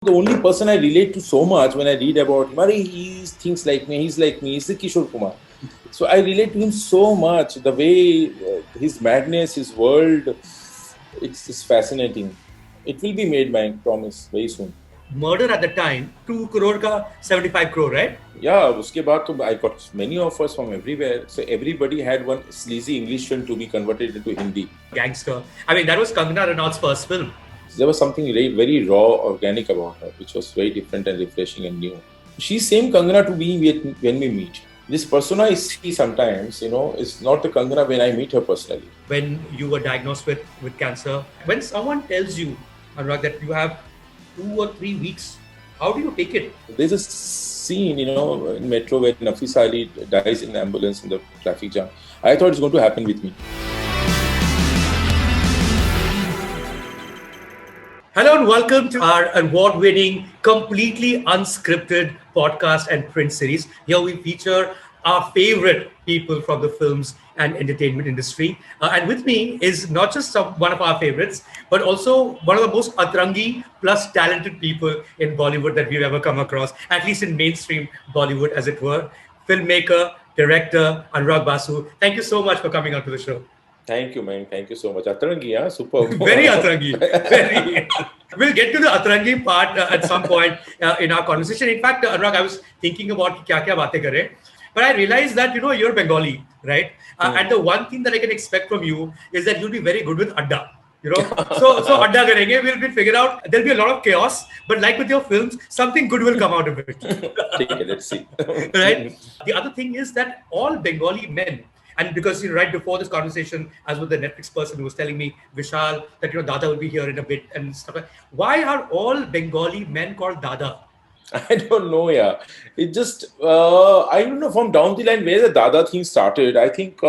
The only person I relate to so much when I read about him, he thinks like me, he's like me, he's the Kishore Kumar. So I relate to him so much. The way his madness, his world, it's fascinating. It will be made, man, promise, very soon. Murder at the time, 2 crore ka 75 crore, right? Yeah, उसके बाद तो I got many offers from everywhere. So everybody had one sleazy English film to be converted into Hindi. Gangster. I mean, that was Kangana Ranaut's first film. There was something very raw, organic about her, which was very different and refreshing and new. She's same Kangana to me when we meet. This persona I see sometimes, is not the Kangana when I meet her personally. When you were diagnosed with cancer, when someone tells you, Anurag, that you have 2 or 3 weeks, how do you take it? There's a scene, in Metro where Nafis Ali dies in the ambulance in the traffic jam. I thought it's going to happen with me. Hello and welcome to our award-winning, completely unscripted podcast and print series. Here we feature our favorite people from the films and entertainment industry. And with me is not just one of our favorites, but also one of the most atrangi plus talented people in Bollywood that we've ever come across, at least in mainstream Bollywood, as it were. Filmmaker, director, Anurag Basu. Thank you so much for coming on to the show. Thank you, man. Thank you so much. Atrangi, huh? Super. Very Atrangi. Very. We'll get to the Atrangi part at some point in our conversation. In fact, Anurag, I was thinking about kya baatein kare, but I realized that, you're Bengali, right? And the one thing that I can expect from you is that you'll be very good with adda. So adda karenge, we'll figure out, there'll be a lot of chaos, but like with your films, something good will come out of it. Okay, let's see. Right? The other thing is that all Bengali men, and because right before this conversation, as with the Netflix person who was telling me, Vishal, that Dada will be here in a bit and stuff like that. Why are all Bengali men called Dada? I don't know, yeah. It just, I don't know from down the line where the Dada thing started. I think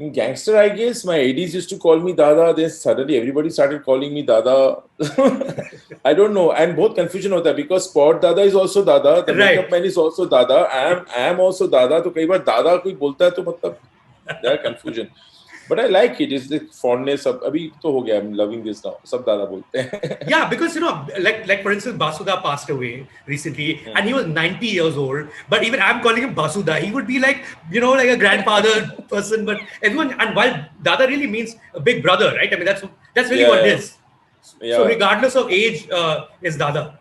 in Gangster, I guess, my ADs used to call me Dada. Then suddenly everybody started calling me Dada. I don't know. And both confusion hota because Sport Dada is also Dada. The makeup man is also Dada. I am also Dada. So कई बार Dada कोई बोलता है तो मतलब there are confusion. But I like it. It's the fondness of अभी तो हो गया. I'm loving this now. सब दादा बोलते हैं. Yeah, because like for instance, Basuda passed away recently, and he was 90 years old. But even I'm calling him Basuda. He would be like like a grandfather person. But everyone, and while Dada really means a big brother, right? I mean that's really what it is. Yeah. So regardless of age, is Dada.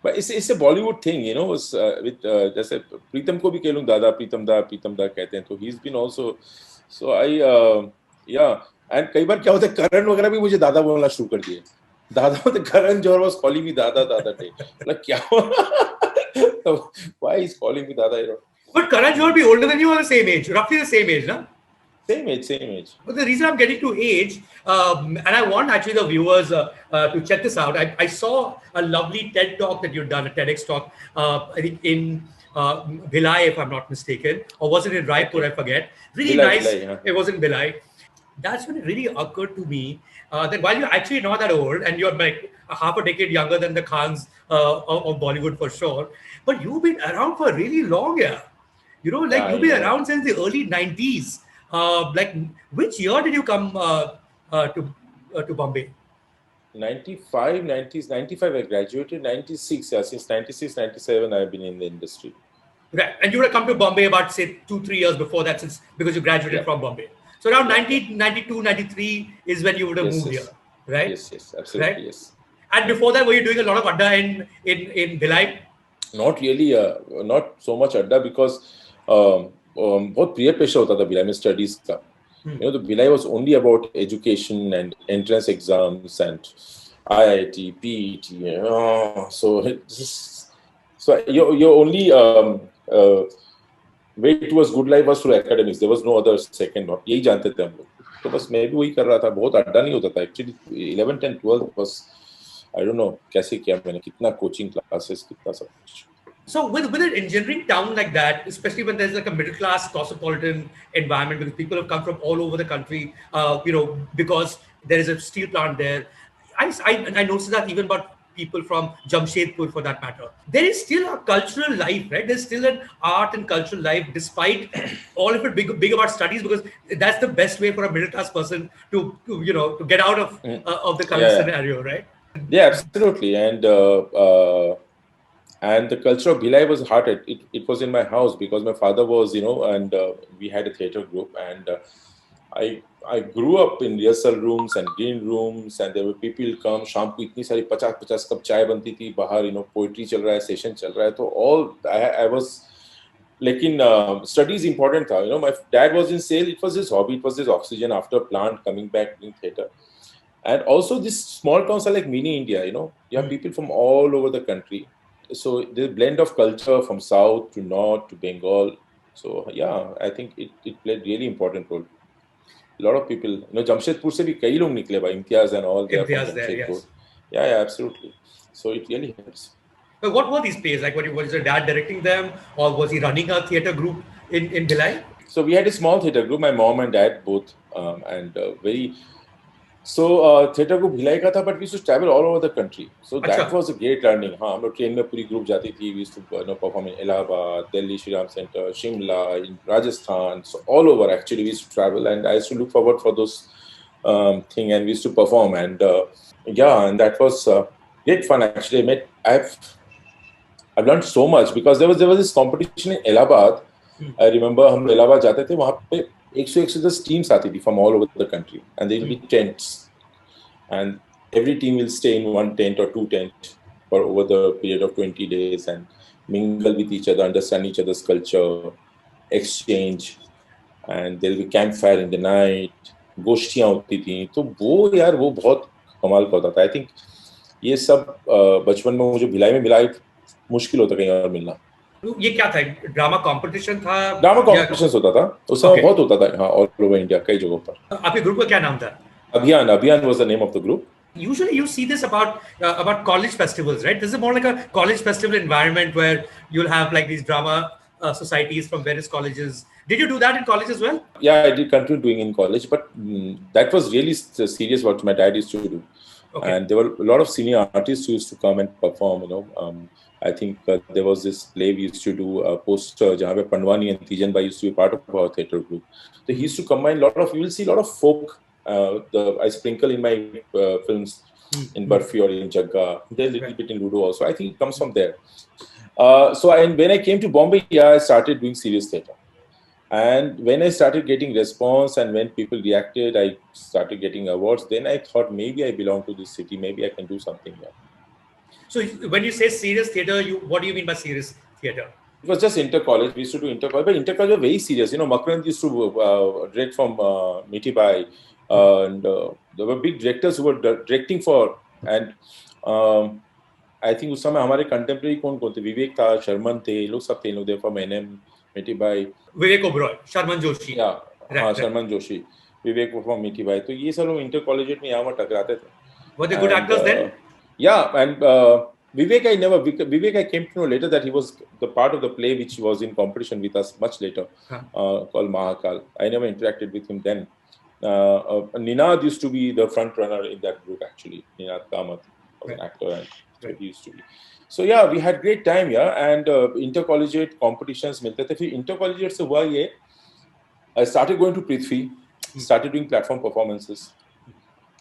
But it's a Bollywood thing, It's with जैसे प्रीतम को भी कह लूँ दादा प्रीतम दा कहते हैं तो he's been also. So yeah, and कई बार क्या होता है करण वगैरह भी मुझे दादा बोलना शुरू कर दिए. दादा मतलब Karan Johar was calling me दादा day. मतलब क्या why he's calling me दादा, But Karan Johar be older than you or the same age, roughly the same age, no? Same age. But the reason I'm getting to age, and I want actually the viewers to check this out. I saw a lovely TED talk that you've done, a TEDx talk, I think in Bhilai, if I'm not mistaken, or was it in Raipur? I forget. Really Bhilai, nice. Bhilai, yeah. It was in Bhilai. That's when it really occurred to me that while you're actually not that old and you're like a half a decade younger than the Khans of Bollywood for sure, but you've been around for really long, yeah. You've been around since the early 90s. Like, which year did you come to Bombay? 95 I graduated. 96, yeah. Since 96, 97, I've been in the industry. Right. And you would have come to Bombay about, say, 2-3 years before that because you graduated from Bombay. So around 1992, 93 is when you would have moved here, right? Yes, absolutely, right? Yes. And before that, were you doing a lot of adda in Bhilai? Not really, not so much adda because बहुत प्रिय pressure होता था भिलाई में studies का. The Bhilai was only about education and entrance exams and IIT, PET. So your only way towards good life was through academics. There was no other second. यही जानते थे हम लोग. तो बस मैं भी वही कर रहा था. बहुत अड्डा नहीं होता था. Actually 11, 10, 12 was I don't know कैसे किया मैंने कितना coaching classes कितना सब कुछ. So with an engineering town like that, especially when there's like a middle class cosmopolitan environment, because people have come from all over the country, because there is a steel plant there. I noticed that even about people from Jamshedpur for that matter. There is still a cultural life, right? There's still an art and cultural life despite all of it big about studies, because that's the best way for a middle class person to get out of the current scenario, right? Yeah, absolutely. And the culture of Bhilai was hearted. It was in my house because my father was, and we had a theater group, and I grew up in rehearsal rooms and green rooms, and there were people come. शाम को इतनी सारी 50-50 cup चाय बनती थी बाहर, poetry चल रहा है, session चल रहा है, तो all I was. लेकिन studies important था. My dad was in sale. It was his hobby. It was his oxygen after plant coming back doing theater. And also, these small towns are like mini India. You have people from all over the country. So the blend of culture from south to north to Bengal. So yeah, I think it played really important role. A lot of people, Jamshedpur se bhi kai log nikle bhai, Imtiaz and all, they are from Imtiaz there, Jamshedpur. yes. Yeah, absolutely. So it really helps. But what were these plays? Like, was your dad directing them, or was he running a theater group in Bhilai? So we had a small theater group, my mom and dad both, and very. So theater group Bhilai ka tha, but we used to travel all over the country. So that अच्छा. was a great learning. हाँ, हम लोग train में पूरी group जाती थी. We used to perform in Allahabad, Delhi, Shri Ram Center, Shimla, in Rajasthan. So all over actually we used to travel, and I used to look forward for those thing, and we used to perform. And yeah, and that was great fun actually. I've learned so much because there was this competition in Allahabad. I remember हम लोग इलाहाबाद जाते थे, वहाँ पे 100-110 teams आती थी from all over the country, and there will be tents, and every team will stay in one tent or two tents for over the period of 20 days and mingle with each other, understand each other's culture, exchange, and there will be campfire in the night, गोष्ठियाँ होती थी, तो वो बहुत कमाल का होता था. I think ये सब बचपन में मुझे भिलाई में मिला, मुश्किल होता कहीं और मिलना. ये क्या था? ड्रामा कंपटीशन था? ड्रामा कॉम्पिटिशन होता था उस समय, बहुत होता था हाँ, ऑल ओवर इंडिया कई जगहों पर. आपके ग्रुप का क्या नाम था? Abhiyan was the name of the group. Usually you see this about college festivals, right? This is more like a college festival environment where you'll have like these drama societies from various colleges. Did you do that in college as well? Yeah, I did continue doing in college, but that was really serious what my dad used to do. Okay. And there were a lot of senior artists who used to come and perform. I think there was this play we used to do, a poster, jahan pe Pandwani and Tijan Bhai used to be part of our theatre group. So he used to combine you will see a lot of folk. I sprinkle in my films in Barfi or in Jagga. There's a little bit in Ludo also. I think it comes from there. When I came to Bombay, I started doing serious theatre. And when I started getting response and when people reacted, I started getting awards. Then I thought maybe I belong to this city. Maybe I can do something here. So when you say serious theatre, what do you mean by serious theatre? It was just inter-college. We used to do inter-college. But inter-college were very serious. Makarand used to direct from Miti Bhai. And there were big directors who were directing for. And I think उस समय हमारे contemporary कौन थे? विवेक था, शर्मन थे, लोग सब थे, लोग from NM, Miti Bhai. Vivek Oberoi, Sharman Joshi. Yeah, हाँ, Sharman Joshi. Vivek from Miti Bhai. तो ये सब लोग inter-collegiate में यहाँ टकराते थे. Were they good actors then? Yeah, and Vivek I came to know later that he was the part of the play which was in competition with us much later, called Mahakal. I never interacted with him then. Ninad used to be the front runner in that group actually. Ninad Kamath was an actor, and he used to be. So yeah, we had great time, and intercollegiate competitions मिलते थे. फिर intercollegiate से हुआ ये, I started going to Prithvi, started doing platform performances.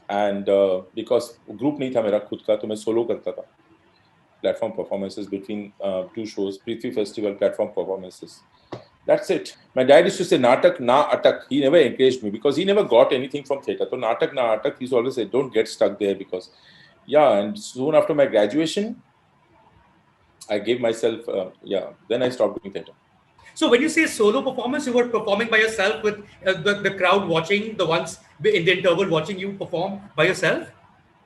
And because group नहीं था मेरा खुद का, तो मैं solo करता था platform performances between two shows, Prithvi Festival platform performances. That's it. My dad used to say natak na atak. He never encouraged me because he never got anything from theatre. So natak na atak, he always said don't get stuck there because and soon after my graduation I gave myself then I stopped doing theatre. So when you say solo performance, you were performing by yourself with the crowd watching, the ones in the interval watching you perform by yourself?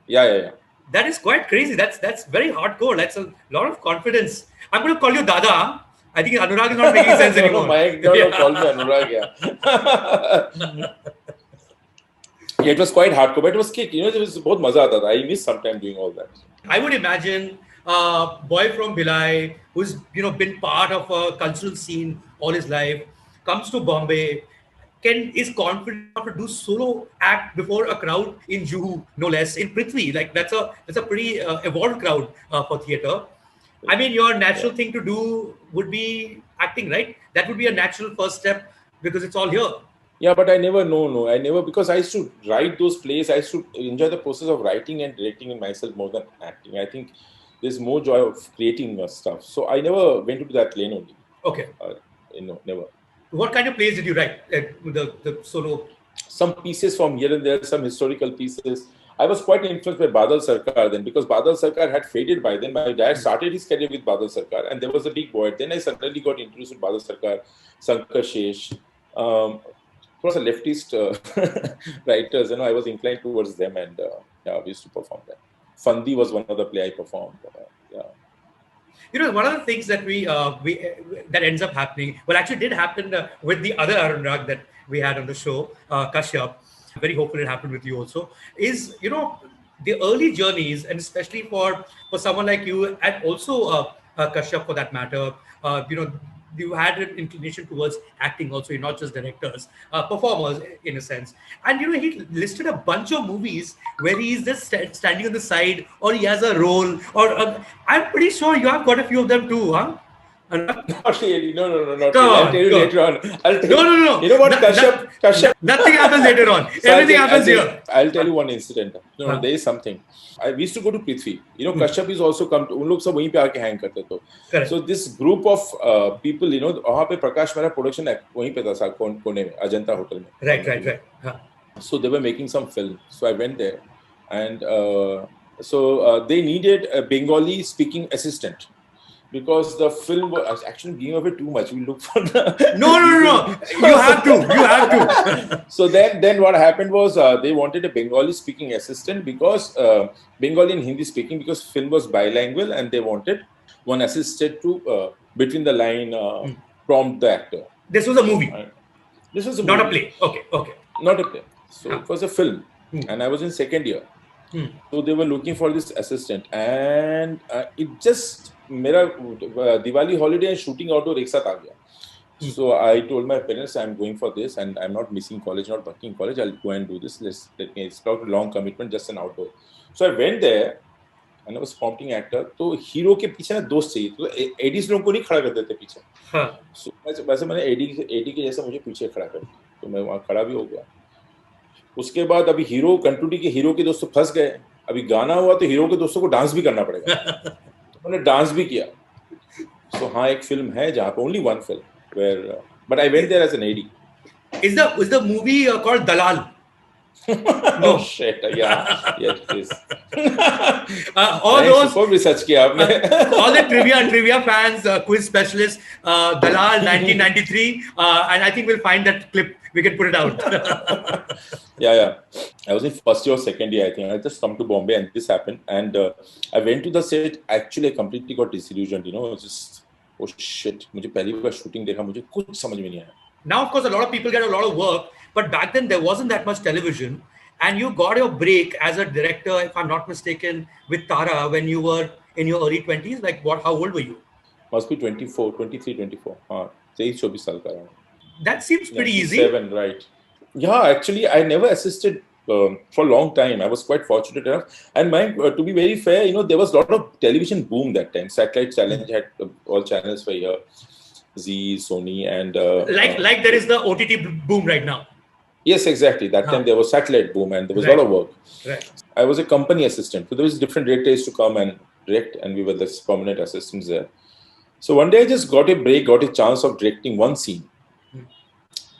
Yeah. That is quite crazy. That's very hardcore. That's a lot of confidence. I'm going to call you Dada. I think Anurag is not making sense anymore. No, call me Anurag, yeah, it was quite hardcore, but it was kick. It was बहुत मजा आता था. I miss sometime doing all that. I would imagine a boy from Bhilai who's been part of a cultural scene all his life comes to Bombay, is confident enough to do solo act before a crowd in Juhu, no less, in Prithvi. Like that's a pretty evolved crowd for theatre. I mean, your natural thing to do would be acting, right? That would be a natural first step because it's all here. Yeah, but I never no. I never, because I used to write those plays. I used to enjoy the process of writing and directing in myself more than acting. I think there's more joy of creating stuff. So I never went into that lane only. Okay. Never. What kind of plays did you write? The solo. Some pieces from here and there, some historical pieces. I was quite influenced by Badal Sarkar then, because Badal Sarkar had faded by then. My dad started his career with Badal Sarkar, and there was a big void. Then I suddenly got introduced to Badal Sarkar, Sankar Shesh. Was a leftist writers, I was inclined towards them, and yeah, we used to perform that. Fandi was one of the play I performed. Yeah. One of the things that we that ends up happening, well, actually did happen with the other Arun Rag that we had on the show, Kashyap. I'm very hopeful it happened with you also. Is the early journeys, and especially for someone like you, and also Kashyap for that matter, you had an inclination towards acting also. You're not just directors, performers in a sense. And he listed a bunch of movies where he's just standing on the side, or he has a role, or I'm pretty sure you have got a few of them too, huh? Not really. No, not really. I'll tell you later on. No. You know what, Kashyap? Nothing happens later on. Everything happens here. I'll tell you one incident. No, there is something. We used to go to Prithvi. Kashyap is also come to. उन लोग सब वहीं पे आके hang करते थे. So this group of people, वहाँ पे प्रकाश मेरा production वहीं पे था कोने में, अजंता होटल में. Right. So they were making some film. So I went there, and so they needed a Bengali speaking assistant. Because the film was actually giving away too much. We look for the... No. You have to. So then what happened was they wanted a Bengali speaking assistant, because Bengali and Hindi speaking, because film was bilingual, and they wanted one assistant to between the line prompt the actor. This was a movie. This was a not movie. A play. Okay. Not a play. So it was a film, and I was in second year. So they were looking for this assistant, and it just मेरा Diwali holiday and shooting outdoor एक साथ आ गया. So I told my parents, I'm going for this, and I'm not missing college, not working college. I'll go and do this. It's not a long commitment, just an outdoor. So I went there, and I was prompting actor. तो hero के पीछे ना दोस्त चाहिए. तो Aedes लोगों को नहीं खड़ा कर देते पीछे. So वैसे मैंने एडी के जैसा मुझे पीछे खड़ा कर दिया. तो मैं वहाँ खड़ा भी हो गया. उसके बाद अभी हीरो कंटिन्यूटी के हीरो के दोस्त फंस गए. अभी गाना हुआ तो हीरो के दोस्तों को डांस भी करना पड़ेगा. उन्होंने डांस भी किया. So हाँ, एक फिल्म है जहाँ पे only one film where but I went there as an AD. Is the movie called Dalal? No shit. Yeah, yes it is. All those super research किया आपने. All the trivia fans, quiz specialists, Dalal 1993, and I think we'll find that clip. We can put it out. Yeah. I was in first year or second year, I think. I just come to Bombay and this happened. And I went to the set. Actually, I completely got disillusioned. Just, oh shit. मुझे पहली बार shooting देखा, मुझे कुछ समझ में नहीं आया. Now, of course, a lot of people get a lot of work. But back then, there wasn't that much television. And you got your break as a director, if I'm not mistaken, with Tara when you were in your early 20s. Like, how old were you? Must be 24, 23, 24. 23-24 साल का. That seems pretty easy. 7, right. Yeah, actually, I never assisted for a long time. I was quite fortunate enough. And to be very fair, there was a lot of television boom that time. Satellite Challenge had all channels were here. Zee, Sony, and... like there is the OTT boom right now. Yes, exactly. That time there was satellite boom and there was a lot of work. Right. I was a company assistant. So there was different directors to come and direct, and we were the permanent assistants there. So one day I just got a break, got a chance of directing one scene.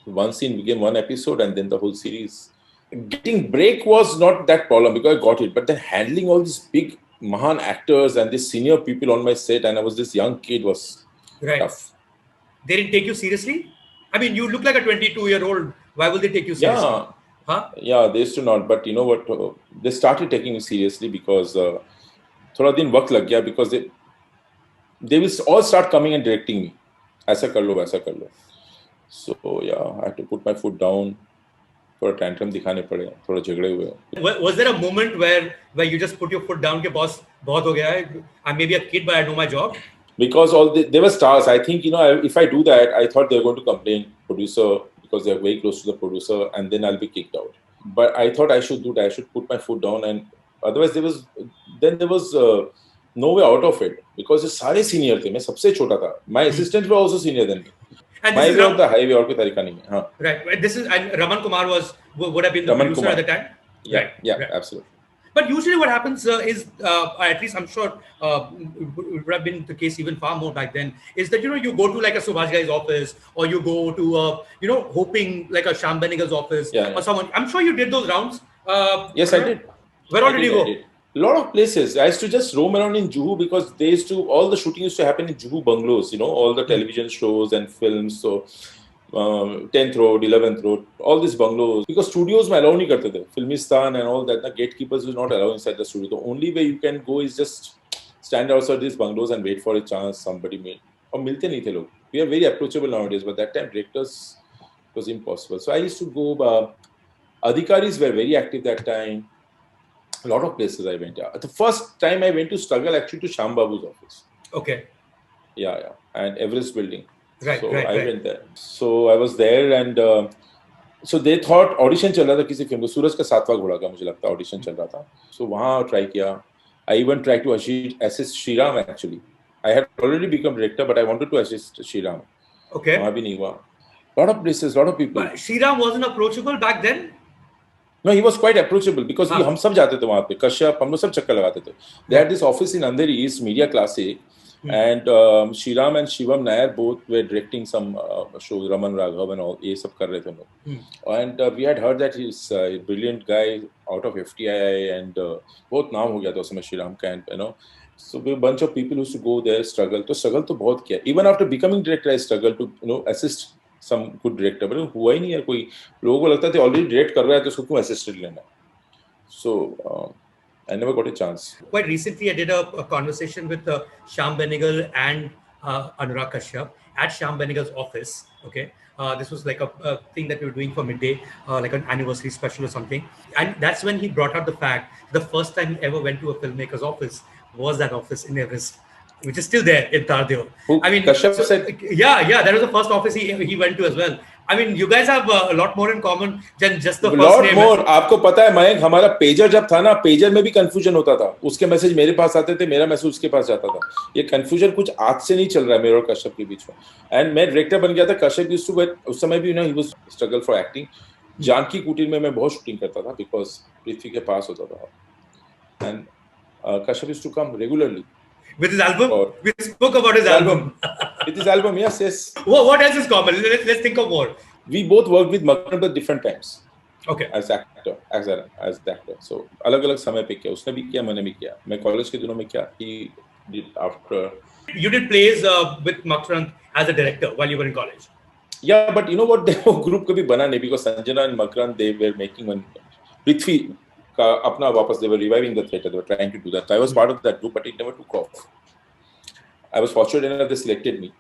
One scene became one episode, and then the whole series. Getting break was not that problem because I got it. But then handling all these big Mahan actors and these senior people on my set, and I was this young kid, was tough. They didn't take you seriously? I mean, you look like a 22-year-old. Why will they take you seriously? Yeah. Huh? Yeah, they used to not. But you know what? They started taking me seriously because thoda din waqt lag gaya, because they will all start coming and directing me. Aisa kar lo, waisa kar lo. So yeah, I had to put my foot down. थोड़ा tantrum दिखाने पड़े, थोड़ा झगड़े हुए. Was there a moment where you just put your foot down के boss बहुत हो गया है? I'm maybe a kid, but I know my job. Because they were stars. I think if I do that, I thought they were going to complain producer because they are very close to the producer, and then I'll be kicked out. But I thought I should do that. I should put my foot down, and otherwise there was no way out of it because the सारे senior थे. मैं सबसे छोटा था. My assistants were also senior than me. And My this is Way of the Highway, और कोई तरीका नहीं है. हाँ. right. This is, and Raman Kumar would have been the Raman producer Kumar. at the time. Yeah, yeah, Right. absolutely. But usually, what happens is, at least I'm sure, would have been the case even far more back then. Is that you go to like a Subhash Ghai's office, or you go to hoping like a Shyam Benegal's office, or someone. I'm sure you did those rounds. Yes, I did. Where all did you go? A lot of places. I used to just roam around in Juhu because all the shooting used to happen in Juhu bungalows, all the television shows and films. So 10th Road, 11th Road, all these bungalows. Because studios में allow नहीं करते थे. Filmistan and all that, the gatekeepers will not allow inside the studio. The only way you can go is just stand outside these bungalows and wait for a chance somebody may. और मिलते नहीं थे लोग. We are very approachable nowadays, but that time directors was impossible. So I used to go. Adhikaris were very active that time. A lot of places I went. Yeah. The first time I went to struggle actually to Shyam Babu's office. Okay. Yeah. And Everest Building. Right. So I went there. So I was there and so they thought audition चल रहा था किसी film को. सूरज का सातवां घोड़ा का मुझे लगता audition चल रहा था. So वहाँ try किया. I even tried to assist Shriram actually. I had already become director, but I wanted to assist Shriram. Okay. वहाँ भी नहीं हुआ. Lot of places, lot of people. But Shriram wasn't approachable back then. No, he was quite approachable because हम सब जाते थे वहाँ पे. Kashyap, हम लोग सब चक्कर लगाते थे. They had this office in Andheri East, Media Classic, and Shriram and Shivam Nair both were directing some shows, Raman Raghav and all. ये सब कर रहे थे लोग. And we had heard that he's a brilliant guy out of FTI and बहुत नाम हो गया था उस समय Shriram का, and so a bunch of people used to go there, struggle. तो struggle तो बहुत किया. Even after becoming director, I struggled to assist some good director, but हुआ ही नहीं यार कोई. लोगों को लगता था already direct कर रहा है तो उसको क्यों assistant लेना. So I never got a chance. Quite recently, I did a conversation with Shyam Benegal and Anurag Kashyap at Shyam Benegal's office. Okay, this was like a thing that we were doing for midday, like an anniversary special or something. And that's when he brought out the fact the first time he ever went to a filmmaker's office was that office in Everest, which is still there in Tardeo. I mean, Kashyap said, yeah, that was the first office he went to as well. I mean, you guys have a lot more in common than just the first name. Lot more. आपको पता है मयंक, हमारा pager जब था ना, pager में भी confusion होता था. उसके मैसेज मेरे पास आते थे, मेरा मैसेज उसके पास जाता था. ये कंफ्यूजन कुछ आज से नहीं चल रहा है मेरे और कश्यप के बीच में. एंड मैं डायरेक्टर बन गया था. कश्यप यूज्ड टू उस समय भी ही was struggle for acting. Janki Kutir में मैं बहुत शूटिंग करता था बिकॉज पृथ्वी के पास होता था. And Kashyap used to come regularly. With his album? We spoke about his album. With his album, yes. What else is common? Let's think of more. We both worked with Makarand at different times. Okay. As actor, as the actor. So अलग-अलग समय पे किया. उसने भी किया, मैंने भी किया. मैं कॉलेज के दिनों में किया. He did after. You did plays with Makarand as a director while you were in college. Yeah, but you know what? वो group कभी बना नहीं because Sanjana and Makarand they were making one. Prithvi का अपना वापस they were reviving the theatre. They were trying to do that. So I was part of that group, but it never took off. I was fortunate enough they selected me.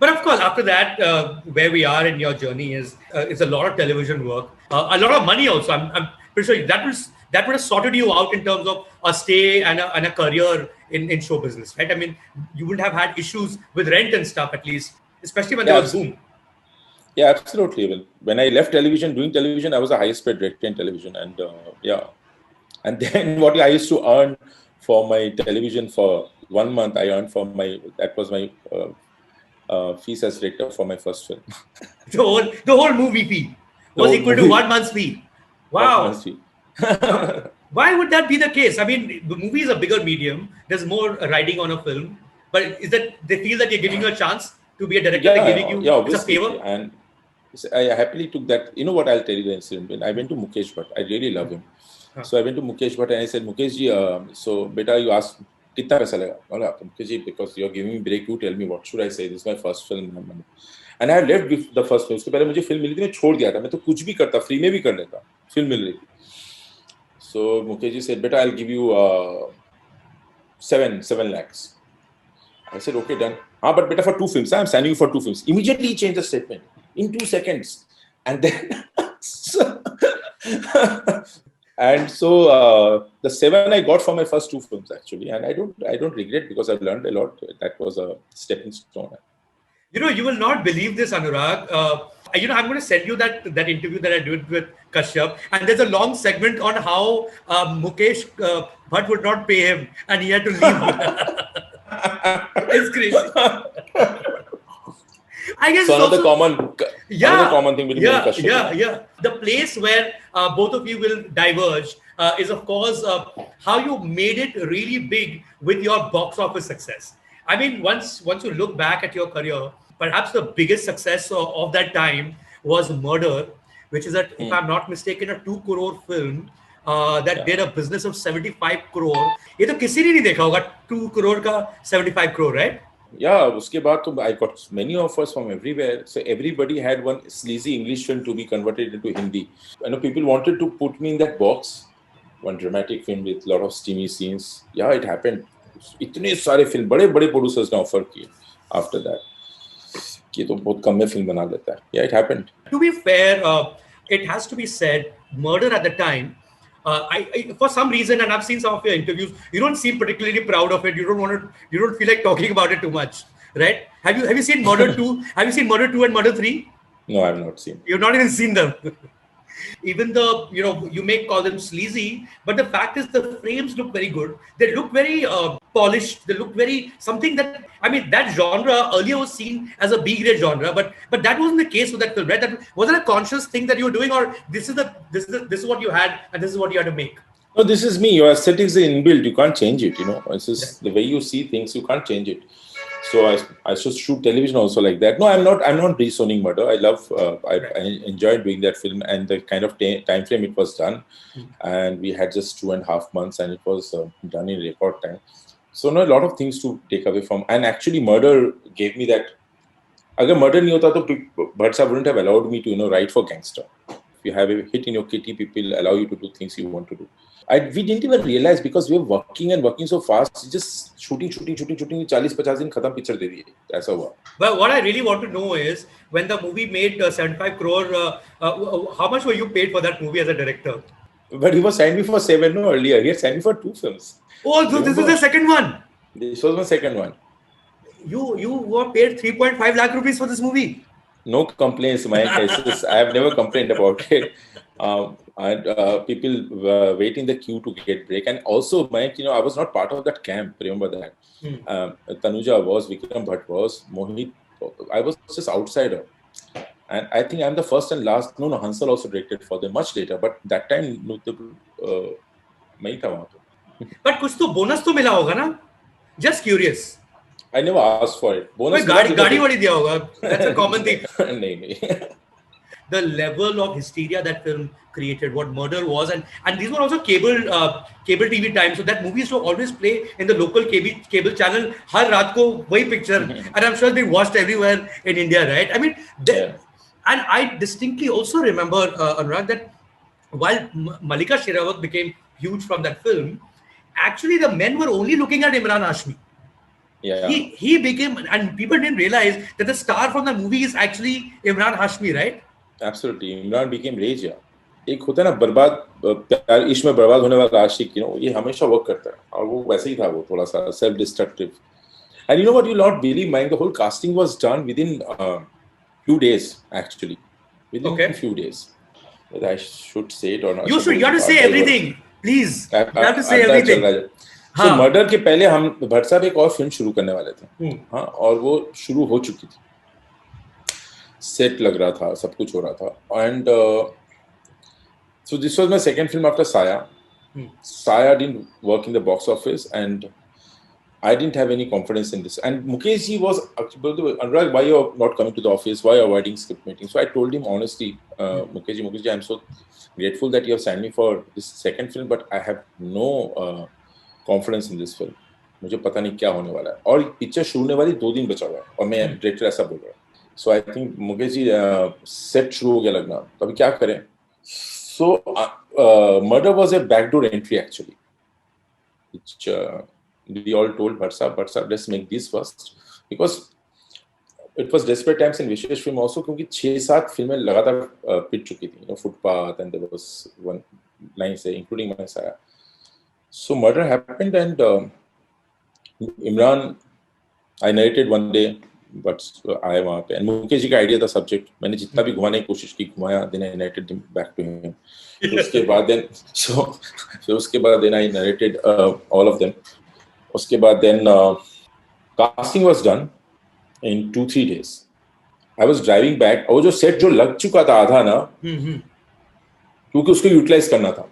But of course, after that, where we are in your journey is it's a lot of television work, a lot of money also. I'm pretty sure that would have sorted you out in terms of a stay and a career in show business, right? I mean, you wouldn't have had issues with rent and stuff at least, especially when there was boom. Yeah, absolutely. Well, when I left doing television, I was a highest paid director in television, and and then what I used to earn for my television for 1 month, I earned that was my fees as director for my first film. The whole movie fee was equal to 1 month's fee. Wow. 1 month's fee. Why would that be the case? I mean, the movie is a bigger medium. There's more riding on a film. But is that they feel that you're giving you a chance to be a director? Yeah, they're giving you it's a favor? And I happily took that. You know what? I'll tell you the incident. When I went to Mukesh Bhatt, I really love him. So I went to Mukesh Bhatt and I said, Mukesh ji, so beta, you asked, कितना पैसा लगा? बोला, Mukesh ji, because you're giving me break, you tell me what should I say? This is my first film. And I left the first film. उसके पहले मुझे film मिली थी, मैं छोड़ दिया था. मैं तो कुछ भी करता, फ्री में भी कर लेता. फिल्म मिल रही थी. So Mukesh ji said, beta, I'll give you 7 lakhs. I said, okay, done. But better for 2 films. I'm signing you for 2 films. Immediately he changed the statement in 2 seconds. And then, so the 7 I got for my first 2 films actually, and I don't regret because I've learned a lot. That was a stepping stone. You will not believe this, Anurag. I'm going to send you that interview that I did with Kashyap, and there's a long segment on how Mukesh Bhatt would not pay him, and he had to leave. It's crazy. I guess So it's another also, common thing between Kashyap. yeah. The place where both of you will diverge is, of course, how you made it really big with your box office success. I mean, once you look back at your career, perhaps the biggest success of that time was Murder, which is, if I'm not mistaken, a 2 crore film that did a business of 75 crore. ये तो किसी ने नहीं देखा होगा 2 crore का 75 crore, right? Yeah, उसके बाद तो I got many offers from everywhere. So everybody had one sleazy English film to be converted into Hindi. I know people wanted to put me in that box. One dramatic film with a lot of steamy scenes. Yeah, it happened. इतने सारे film बड़े producers ने offer किए after that. कि तो बहुत कम में film बना लेता है. Yeah, it happened. To be fair, it has to be said, Murder at the time, for some reason, and I've seen some of your interviews, you don't seem particularly proud of it. You don't feel like talking about it too much, right? Have you seen Murder 2? Have you seen Murder 2 and Murder 3? No, I've not seen. You've not even seen them. Even though you may call them sleazy, but the fact is the frames look very good. They look very polished. They look very something that, I mean, that genre earlier was seen as a B-grade genre, but that wasn't the case with that film, right? That wasn't a conscious thing that you were doing, or this is what you had and this is what you had to make. No, this is me. Your aesthetics is inbuilt. You can't change it. It's just the way you see things. You can't change it. So I should shoot television also like that. No, I'm not rezoning Murder. I love. I enjoyed doing that film and the kind of time frame it was done, and we had just 2.5 months, and it was done in record time. So a lot of things to take away from. And actually, Murder gave me that. Agar Murder nahi hota, to Bhatt Sahab wouldn't have allowed me to write for gangster. If you have a hit in your kitty, people allow you to do things you want to do. We didn't even realize because we were working so fast, just shooting, 40-50 दिन खत्म picture दे दिए, ऐसा हुआ. Well, what I really want to know is, when the movie made 75 crore, how much were you paid for that movie as a director? But he was signed me for 7 earlier. He had signed me for 2 films. Oh, so this is the second one. This was my second one. You were paid 3.5 lakh rupees for this movie. No complaints, my cases. I have never complained about it. People wait in the queue to get break, and also, Mike, I was not part of that camp. Remember that? Tanuja was, Vikram Bhatt was, Mohit. I was just outsider, and I think I'm the first and last. No, Hansal also directed for them much later, but that time, मैं था वहाँ पे. But कुछ तो bonus तो मिला होगा ना? Just curious. I never asked for it. Bonus. गाड़ी वाड़ी दिया होगा. That's a common thing. नहीं. The level of hysteria that film created, what Murder was, and these were also cable TV times. So that movie used to always play in the local cable channel. हर रात को वही picture, and I'm sure they watched everywhere in India, right? I mean, and I distinctly also remember, Anurag, that while Malika Sherawat became huge from that film, actually the men were only looking at Imran Hashmi. Yeah. He became, and people didn't realize that the star from the movie is actually Imran Hashmi, right? Absolutely. Imran became rage. एक होता है ना बर्बाद प्यार इश्क में बर्बाद होने वाला आशिक, ये हमेशा वर्क करता है, और वो वैसे ही था, वो थोड़ा सा self destructive. And you know what, you not believe, Mike, the whole casting was done within few days, actually. Within few days. Whether I should say it or not. You have to say everything, please. You have to say everything. So Murder के पहले हम भट्ट साहब एक और film शुरू करने वाले थे. हाँ, और वो शुरू हो चुकी थी. सेट लग रहा था, सब कुछ हो रहा था. And so this was my second film after Saya. Saya didn't work in the box office, and I didn't have any confidence in this. And Mukesh ji was, Anurag, why you're not coming to the office? Why you're avoiding script meetings? So I told him honestly, Mukesh ji, I'm so grateful that you have signed me for this second film, but I have no confidence in this film. मुझे पता नहीं क्या होने वाला है, और picture शुरू होने वाली 2 दिन बचा हुआ है, और मैं डायरेक्टर ऐसा बोल रहा हूँ. So I think Mukesh ji set शुरू हो गया लगना, तो अभी क्या करें? So Murder was a backdoor entry actually, which we all told Bhatt Sahab, let's make this first, because it was desperate times in Vishesh film also, क्योंकि 6-7 फिल्में लगातार पिट चुकी थी, Footpath, and there was one line say, including my Saya. So Murder happened, and Imran, I narrated one day, but आए वहाँ पे, and Mukesh ji का idea था सब्जेक्ट, मैंने जितना भी घुमाने की कोशिश की घुमाया, then I narrated them back to him. उसके बाद then I narrated all of them. उसके बाद then casting was done in 2-3 days. I was driving back, और वो जो set जो लग चुका था आधा ना, क्योंकि उसको यूटिलाइज करना था,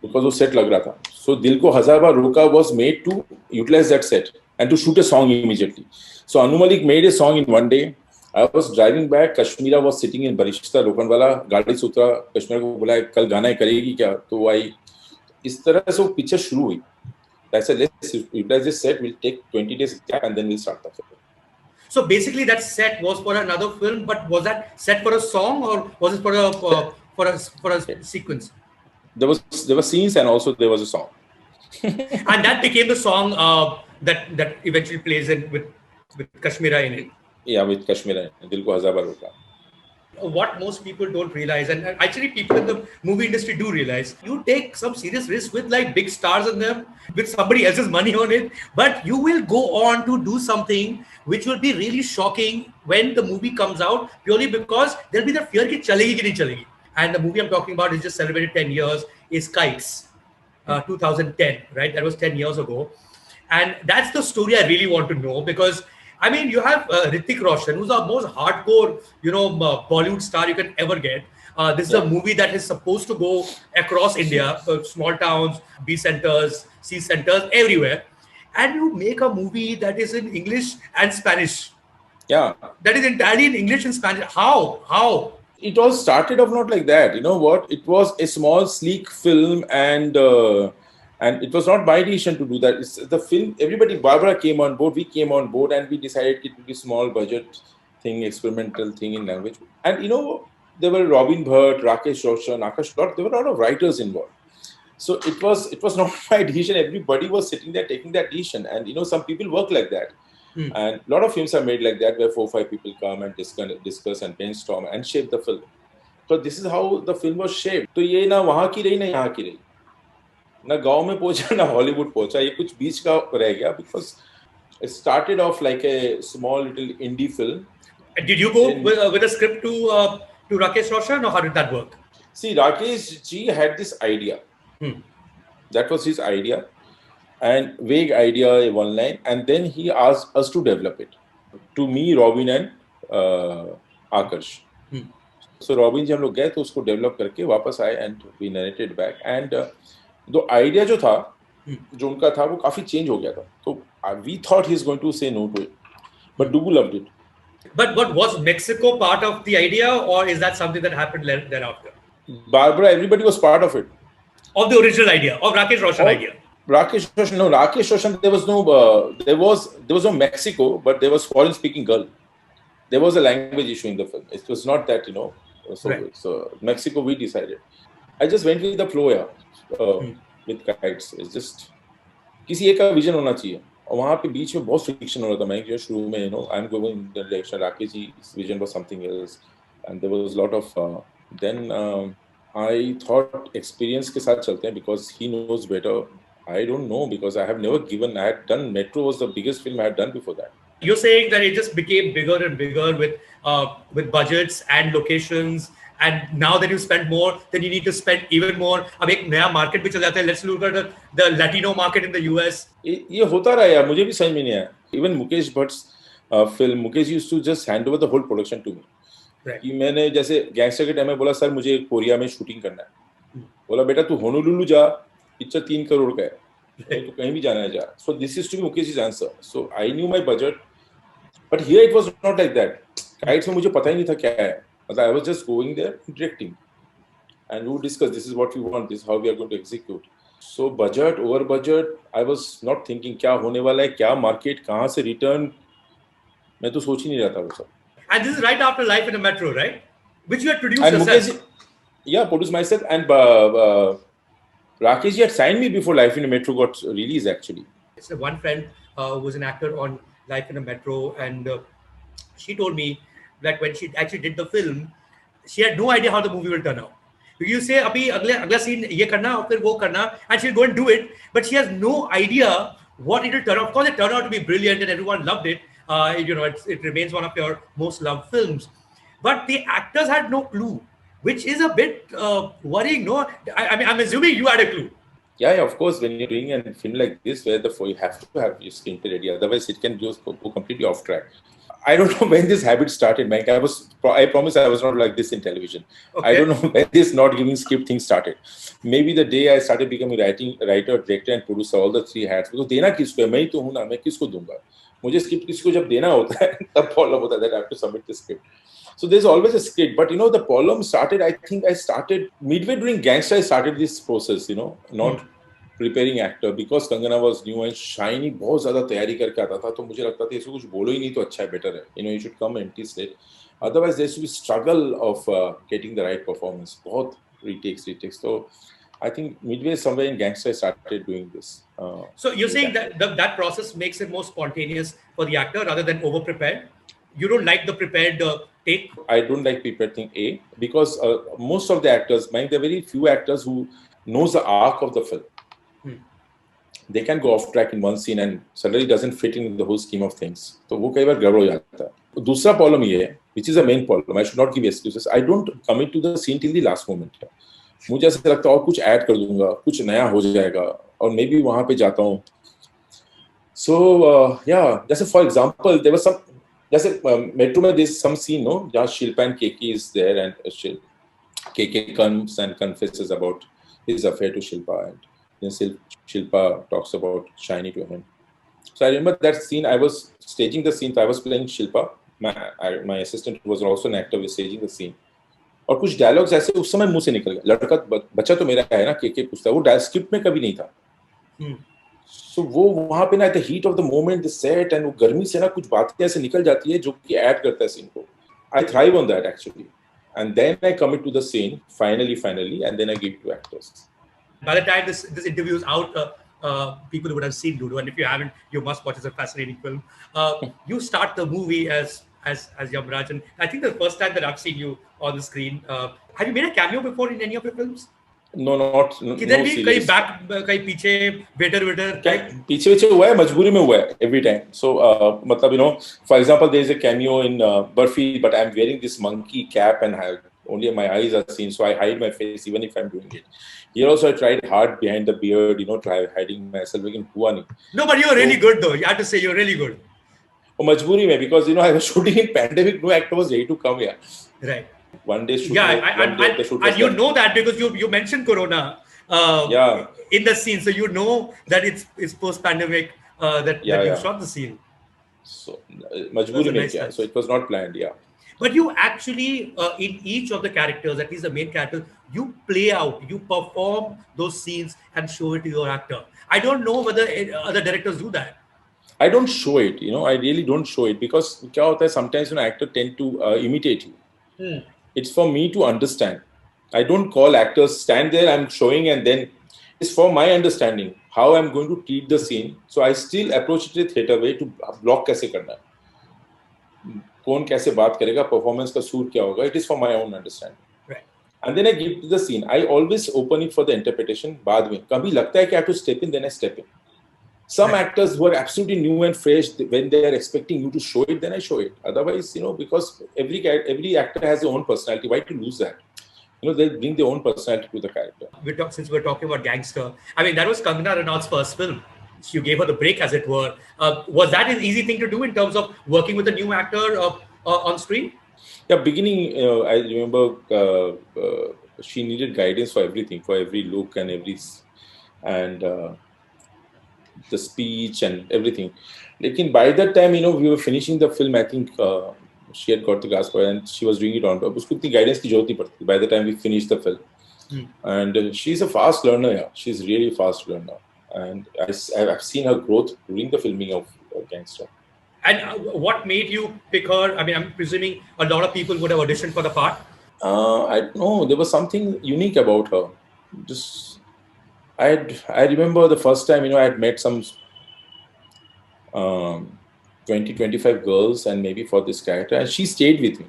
because वो set लग रहा था. So दिल को हजार बार रोका was made to utilize that set and to shoot a song immediately. So Anu Malik made a song in one day. I was driving back. Kashmira was sitting in Barishta Lokanwala. गाड़ी से उतरा. कश्मीरा को बोला कल गाना करेगी क्या? तो वो आई. इस तरह से वो पिक्चर शुरू हुई. I said, let's utilize this set. We'll take 20 days gap and then we'll start the film. So basically, that set was for another film, but was that set for a song or was it for a sequence? There were scenes and also there was a song. And that became the song that eventually plays in with Kashmira in it. Yeah, with Kashmira. Dil ko hazar baar roka. What most people don't realize, and actually people in the movie industry do realize, you take some serious risk with like big stars in them, with somebody else's money on it, but you will go on to do something which will be really shocking when the movie comes out, purely because there'll be the fear ki chalegi ki nahi chalegi. And the movie I'm talking about is just celebrated 10 years, is Kites, 2010, right? That was 10 years ago. And that's the story I really want to know, because I mean, you have Hrithik Roshan, who's the most hardcore, Bollywood star you can ever get. This is a movie that is supposed to go across India, small towns, B centers, C centers, everywhere. And you make a movie that is in English and Spanish. Yeah. That is entirely in English and Spanish. How? It all started off not like that. You know what? It was a small, sleek film, and it was not my decision to do that. It's the film. Everybody, Barbara came on board. We came on board, and we decided it would be small budget thing, experimental thing in language. And there were Robin Bhatt, Rakesh Roshan, Akash Lott. There were a lot of writers involved. So it was not my decision. Everybody was sitting there taking that decision, and some people work like that. And a lot of films are made like that, where 4 or 5 people come and discuss and brainstorm and shape the film. So this is how the film was shaped. तो ये ना वहाँ की रही ना यहाँ की रही, ना गाँव में पहुँचा ना हॉलीवुड पहुँचा, ये कुछ बीच का रह गया, because it started off like a small little indie film. Did you go with a script to Rakesh Roshan, or how did that work? See, Rakesh ji had this idea. That was his idea. And vague idea, one line, and then he asked us to develop it. To me, Robin and Akash. So Robin जी हम लोग गए तो उसको develop करके वापस आए, and we narrated back. And the idea जो था, जो उनका था, वो काफी change हो गया था. तो we thought he's going to say no to it, but Dubu loved it. But was Mexico part of the idea, or is that something that happened thereafter? Barbara, everybody was part of it. Of the original idea, of Rakesh Roshan idea. Rakesh Roshan. There was no Mexico, but there was foreign speaking girl. There was a language issue in the film. It was not that Right. So Mexico we decided. I just went with the flow with Kites. It's just किसी एक का vision होना चाहिए. और वहाँ पे बीच में बहुत friction हो रहा था. मैं जो शुरू में I'm going in the direction. Rakesh ji's vision was something else, and there was a lot of then I thought experience के साथ चलते हैं, because he knows better. I don't know, because I have never given. I had done Metro was the biggest film I had done before that. You're saying that it just became bigger and bigger with budgets and locations, and now that you spend more, then you need to spend even more. अब एक नया market भी चल जाता है. Let's look at the Latino market in the US. ये होता रहा यार, मुझे भी समझ में नहीं आया. Even Mukesh Bhatt's film, Mukesh used to just hand over the whole production to me. Right. कि मैंने जैसे गैंगस्टर के टाइम में बोला, सर मुझे कोरिया में शूटिंग करना है. बोला बेटा तू होनोलुलु जा, पिक्चर 3 करोड़ का है, तो कहीं भी जाना है जा. So this is to be Mukesh's answer. So I knew my budget, but here it was not like that. Kites में मुझे पता ही नहीं था क्या है. I was just going there directing, and we discuss, this is what we want, this is how we are going to execute. So budget over budget, I was not thinking क्या होने वाला है, क्या market, कहाँ से return, मैं तो सोच ही नहीं रहा था वो सब. And this is right after Life in a Metro, right? Which you had produced And yourself. Mukesh, produced myself, and Rakesh had signed me before Life in a Metro got released actually. It's one friend who was an actor on Life in a Metro, and she told me that when she actually did the film, she had no idea how the movie will turn out. You say, "Abhi agla scene ye karna, aur fir wo karna," and she'll go and do it, but she has no idea what it will turn out. Of course, it turned out to be brilliant, and everyone loved it. It remains one of your most loved films, but the actors had no clue, which is a bit worrying. No, I mean, I'm assuming you had a clue. Yeah, of course. When you're doing a film like this, where you have to have your screenplay ready, otherwise it can just go completely off track. I don't know when this habit started, Mike. I promise I was not like this in television. Okay. I don't know when this not giving script thing started. Maybe the day I started becoming writer, director, and producer, all the three hats. Because देना किसको है? मैं ही तो हूँ ना, मैं किसको दूंगा? मुझे स्क्रिप्ट किसको जब देना होता है, तब problem होता है that I have to submit the script. So there's always a script, but the problem started. I think I started midway during Gangster. I started this process, not preparing actor because Kangana was new and shiny. बहुत ज़्यादा तैयारी करके आता था, तो मुझे लगता था इसको कुछ बोलो ही नहीं तो अच्छा है, better है. You should come empty slate. Otherwise, there should be struggle of getting the right performance. बहुत retakes. So I think midway somewhere in Gangster, I started doing this. So you're saying that that process makes it more spontaneous for the actor rather than over-prepared? You don't like the prepared take? I don't like prepared thing, because most of the actors, there are very few actors who knows the arc of the film. They can go off track in one scene and suddenly doesn't fit in the whole scheme of things. तो वो कई बार गड़बड़ हो जाता है. दूसरा problem ये है, which is the main problem. I should not give excuses. I don't commit to the scene till the last moment. मुझे ऐसा लगता है और कुछ ऐड कर दूंगा, कुछ नया हो जाएगा और मैं भी वहाँ पे जाता हूँ. So जैसे for example, there was some जैसे मेट्रो में there's some scene जहाँ Shilpa and KK is there and KK comes and confesses about his affair to Shilpa, and then Shilpa talks about Shiny to him. So I remember that scene. I was staging the scene. So I was playing Shilpa. My assistant was also an actor. Was staging the scene. और कुछ dialogues ऐसे उस समय मुंह से निकल गए. लड़का बच्चा तो मेरा है ना, के पूछता है. वो स्क्रिप्ट में कभी नहीं था. So वो वहाँ पे ना at the heat of the moment, the set, and वो गर्मी से ना कुछ बातें ऐसे निकल जाती है जो कि ऐड करता है सीन को. I thrive on that actually. And then I commit to the scene, finally, and then I give it to actors. By the time this interview is out, people would have seen Ludo, and if you haven't, you must watch. It's a fascinating film. You start the movie as Yamraj, and I think the first time that I've seen you on the screen. Have you made a cameo before in any of your films? No, not. किधर भी कहीं back कहीं पीछे waiter पीछे हुआ है, मजबूरी में हुआ है every time. So मतलब for example, there is a cameo in Burfi, but I'm wearing this monkey cap and only my eyes are seen, so I hide my face even if I'm doing it. Here also I tried hard behind the beard, try hiding myself, लेकिन हुआ नहीं. No, but you're really good though. You have to say you're really good. मजबूरी में, because I was shooting in pandemic, no actor was ready to come here. Right. One day shoot. And you know that because you mentioned Corona in the scene, so you know that it's post pandemic that you shot the scene. So majburi mein kiya. So it was not planned. But you actually in each of the characters, at least the main character, you play out, you perform those scenes and show it to your actor. I don't know whether other directors do that. I don't show it. I really don't show it because kya hota hai, sometimes actor tend to imitate you. It's for me to understand. I don't call actors, stand there, I'm showing, and then it's for my understanding how I'm going to treat the scene. So I still approach it a theater way to block kaise karna hai. Kaun kaise baat karega, performance ka suit kya hoga. It is for my own understanding. Right. And then I give to the scene. I always open it for the interpretation. Baad mein. Kabhi lagta hai ki I have to step in, then I step in. Some actors who are absolutely new and fresh, when they are expecting you to show it, then I show it. Otherwise, because every actor has their own personality. Why to lose that? They bring their own personality to the character. Since we're talking about Gangster, I mean, that was Kangana Ranaut's first film. So you gave her the break, as it were. Was that an easy thing to do in terms of working with a new actor on screen? Yeah, beginning, I remember she needed guidance for everything, for every look and the speech and everything. Lekin by that time, we were finishing the film. I think she had got the grasp and she was doing it on top. Usko itni guidance ki zaroorat nahi padti by the time we finished the film. And she's a fast learner. Yeah. She's really a fast learner. And I've seen her growth during the filming of Gangster. And what made you pick her? I mean, I'm presuming a lot of people would have auditioned for the part. I don't know. There was something unique about her. I remember the first time, I had met some 20-25 girls and maybe for this character, and she stayed with me.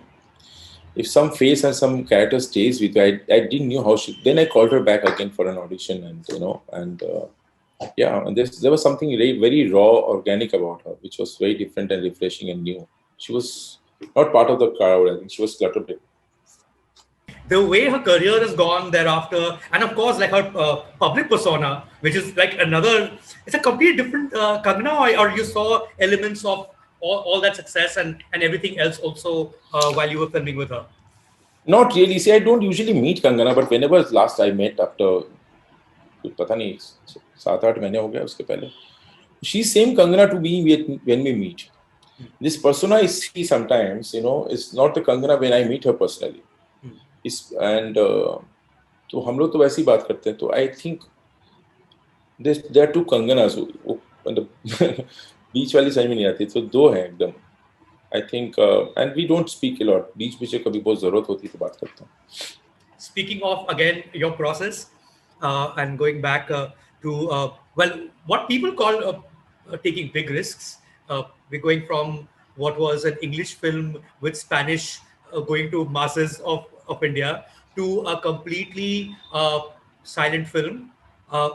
If some face and some character stays with you, I didn't know how she. Then I called her back again for an audition, and there was something very, very raw, organic about her, which was very different and refreshing and new. She was not part of the crowd. I think she was cluttered. The way her career has gone thereafter, and of course, like her public persona, which is like it's a completely different Kangana, or you saw elements of all that success and everything else also while you were filming with her? Not really. See, I don't usually meet Kangana, but whenever last I met after, कुछ पता नहीं 7-8 महीने हो गया उसके पहले. She's same Kangana to me when we meet. This persona I see sometimes, is not the Kangana when I meet her personally. And तो हम लोग तो वैसे ही बात करते हैं. तो I think there are two Kanganas. मतलब बीच वाली समझ में नहीं आती. तो दो हैं एकदम. I think, and we don't speak a lot. बीच बीच में कभी बहुत जरूरत होती है तो बात करते हैं. Speaking of again your process and going back to well, what people call taking big risks. We're going from what was an English film with Spanish going to masses of India to a completely silent film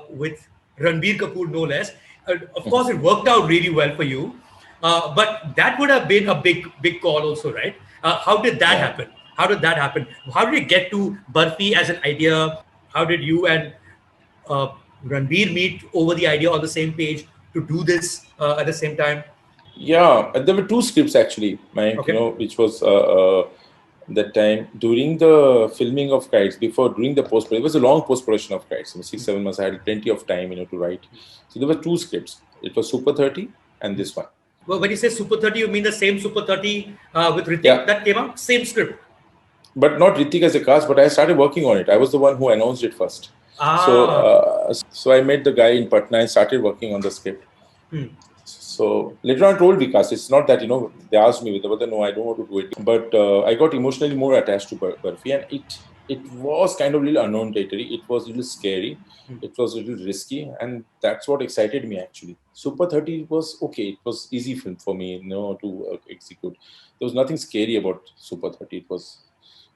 with Ranbir Kapoor, no less. Of course, it worked out really well for you, but that would have been a big call, also, right? How did that happen? How did that happen? How did you get to Barfi as an idea? How did you and Ranbir meet over the idea on the same page to do this at the same time? Yeah, there were two scripts actually, Mike, Okay. which was that time during the filming of Kites, during the post-production. It was a long post-production of Kites. 6-7 months, I had plenty of time, to write. So there were two scripts. It was Super 30 and this one. Well, when you say Super 30, you mean the same Super 30 with Hrithik that came out? Same script? But not Hrithik as a cast, but I started working on it. I was the one who announced it first. So I met the guy in Patna and started working on the script. So later on I told Vikas, it's not that, they asked me, whether no, I don't want to do it. But I got emotionally more attached to Barfi, and it was kind of a little unknown territory. It was a little scary. It was a little risky, and that's what excited me actually. Super 30 was okay. It was easy film for me, to execute. There was nothing scary about Super 30.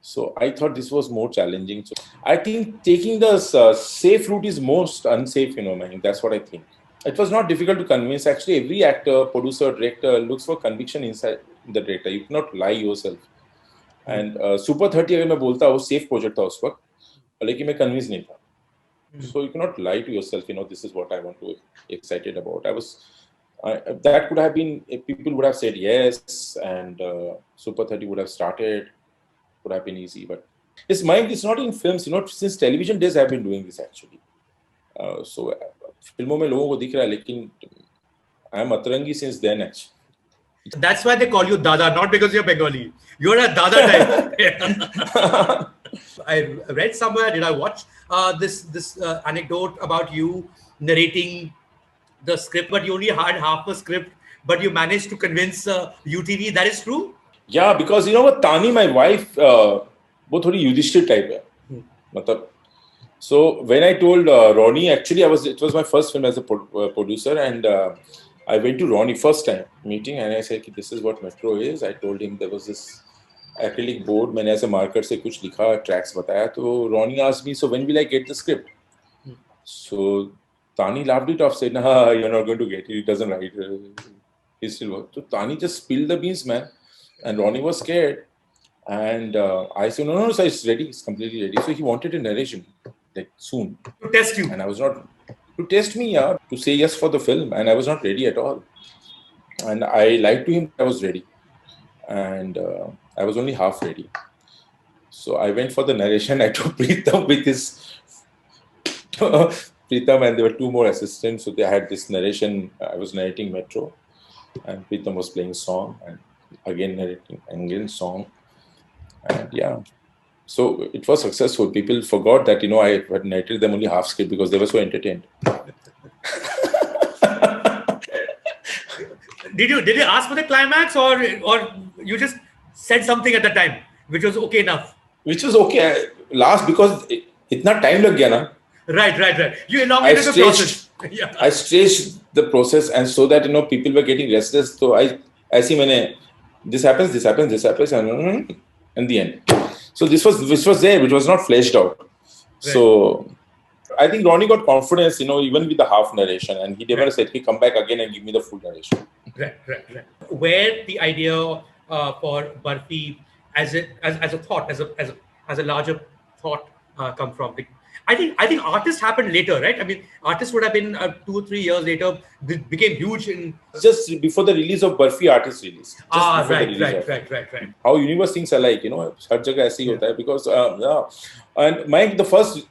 So I thought this was more challenging. So I think taking the safe route is most unsafe, that's what I think. It was not difficult to convince. Actually, every actor, producer, director looks for conviction inside the director. You cannot lie yourself. And Super 30 अगर मैं बोलता वो safe project था उस वक्त, लेकिन मैं convinced नहीं था. So you cannot lie to yourself. This is what I want to be excited about. That could have been, people would have said yes, and Super 30 would have started. Would have been easy, but it's not in films. Since television days, I've been doing this actually. So filmon mein logon ko dikh raha hai, lekin I am Atrangi since then actually. That's why they call you Dada, not because you're Bengali. You're a Dada type. I read somewhere, did I watch this anecdote about you narrating the script, but you only had half a script, but you managed to convince UTV. That is true? Yeah, because what, Tani, my wife, वो थोड़ी Yudhishthir type है. मतलब, so when I told Ronnie, actually it was my first film as a producer, and I went to Ronnie first time meeting, and I said, this is what Metro is. I told him there was this acrylic board. मैंने ऐसे marker से कुछ लिखा, tracks बताया. तो Ronnie asked me, so when will I get the script? So Tani laughed it off, said, nah, you're not going to get it. He doesn't write. He still works. So Tani just spilled the beans, man. And Ronnie was scared. And I said, no, sir, it's ready. It's completely ready. So he wanted a narration, like soon. To test you. And I was not, to test me, to say yes for the film. And I was not ready at all. And I lied to him, I was ready. And I was only half ready. So I went for the narration. I took Preetham with his, Preetham, and there were two more assistants. So they had this narration. I was narrating Metro. And Preetham was playing song. And again narrating Indian song, and yeah, so it was successful. People forgot that I had narrated them only half script because they were so entertained. Did you ask for the climax, or you just said something at the time which was okay enough? Which was okay last because itna time lag gaya na. Right. You elongated the process. Yeah. I stretched the process, and so that people were getting restless. So I see this happens, and the end. So this was there, which was not fleshed out. Right. So I think Ronnie got confidence, even with the half narration, and he never said, "Hey, come back again and give me the full narration." Right. Where the idea for Barfi as a thought, as a larger thought come from? I think artist happened later, right? I mean, artist would have been 2 or 3 years later. Became huge in. Just before the release of Barfi, artist release. Just before the Right, release right, of right, right, right. how universe thinks alike, हर जगह ऐसे ही होता है because yeah. And Mike, the first,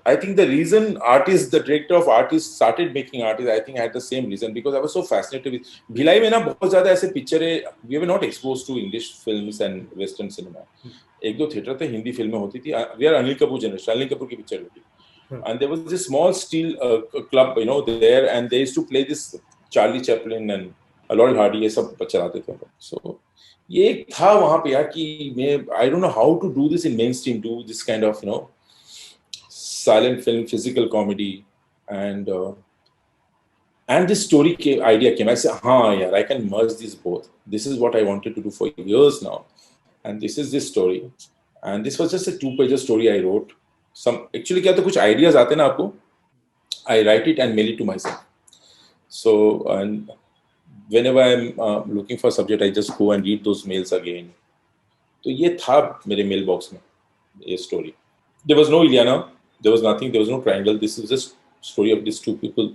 I think the reason the director of artists started making artists, I think I had the same reason because I was so fascinated with Bhilai में ना बहुत ज़्यादा ऐसे पिक्चरें, we were not exposed to English films and Western cinema. एक दो theatre थे, हिंदी फिल्में होती थी. We are Anil Kapoor generation, Anil Kapoor की पिक्चर होती. And there was this small steel club, there, and they used to play this Charlie Chaplin and Laurel Hardy, ये सब चलाते थे. So ये एक था वहाँ पे यार कि मैं I don't know how to do this in mainstream, do this kind of silent film, physical comedy, and this story idea came. I said, yeah, I can merge these both. This is what I wanted to do for years now, and this is this story, and this was just a 2-page story I wrote. Actually क्या तो कुछ ideas आते ना आपको, I write it and mail it to myself. So and whenever I'm looking for a subject, I just go and read those mails again. तो ये था मेरे mail box में ये story. There was no Ileana, there was nothing, there was no triangle. This is just story of these two people.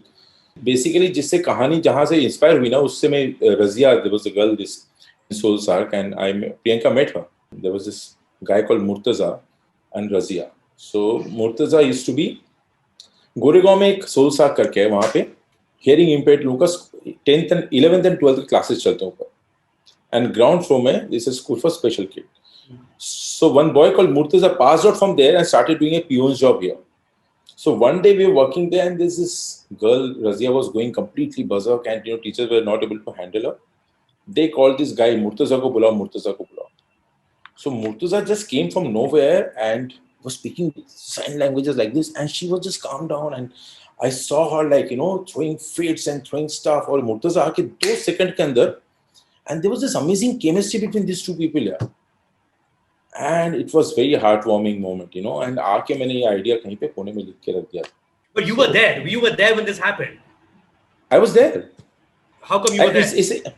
Basically, जिससे कहानी जहाँ से inspire हुई ना, उससे मैं Razia, there was a girl this Soul Sark, and Priyanka met her. There was this guy called Murtaza and Razia. So Murtaza used to be Goregaon में एक सोल साक करके है वहाँ पे hearing impaired लोगों का 10th and 11th and 12th classes चलते हैं ऊपर, and ground floor में this is school for special kid. So one boy called Murtaza passed out from there and started doing a peon's job here. So one day we were working there, and there's this girl Razia was going completely berserk, and teachers were not able to handle her. They called this guy Murtaza को बुलाओ, Murtaza को बुलाओ. So Murtaza just came from nowhere and was speaking sign languages like this, and she was just calm down, and I saw her like throwing fits and throwing stuff. और Murtaza आके 2 seconds के अंदर, and there was this amazing chemistry between these two people here, and it was very heartwarming moment, and आके मैंने ये idea कहीं पे पुणे में लिख के रख दिया. But you were there. You were there when this happened. I was there. How come you were there?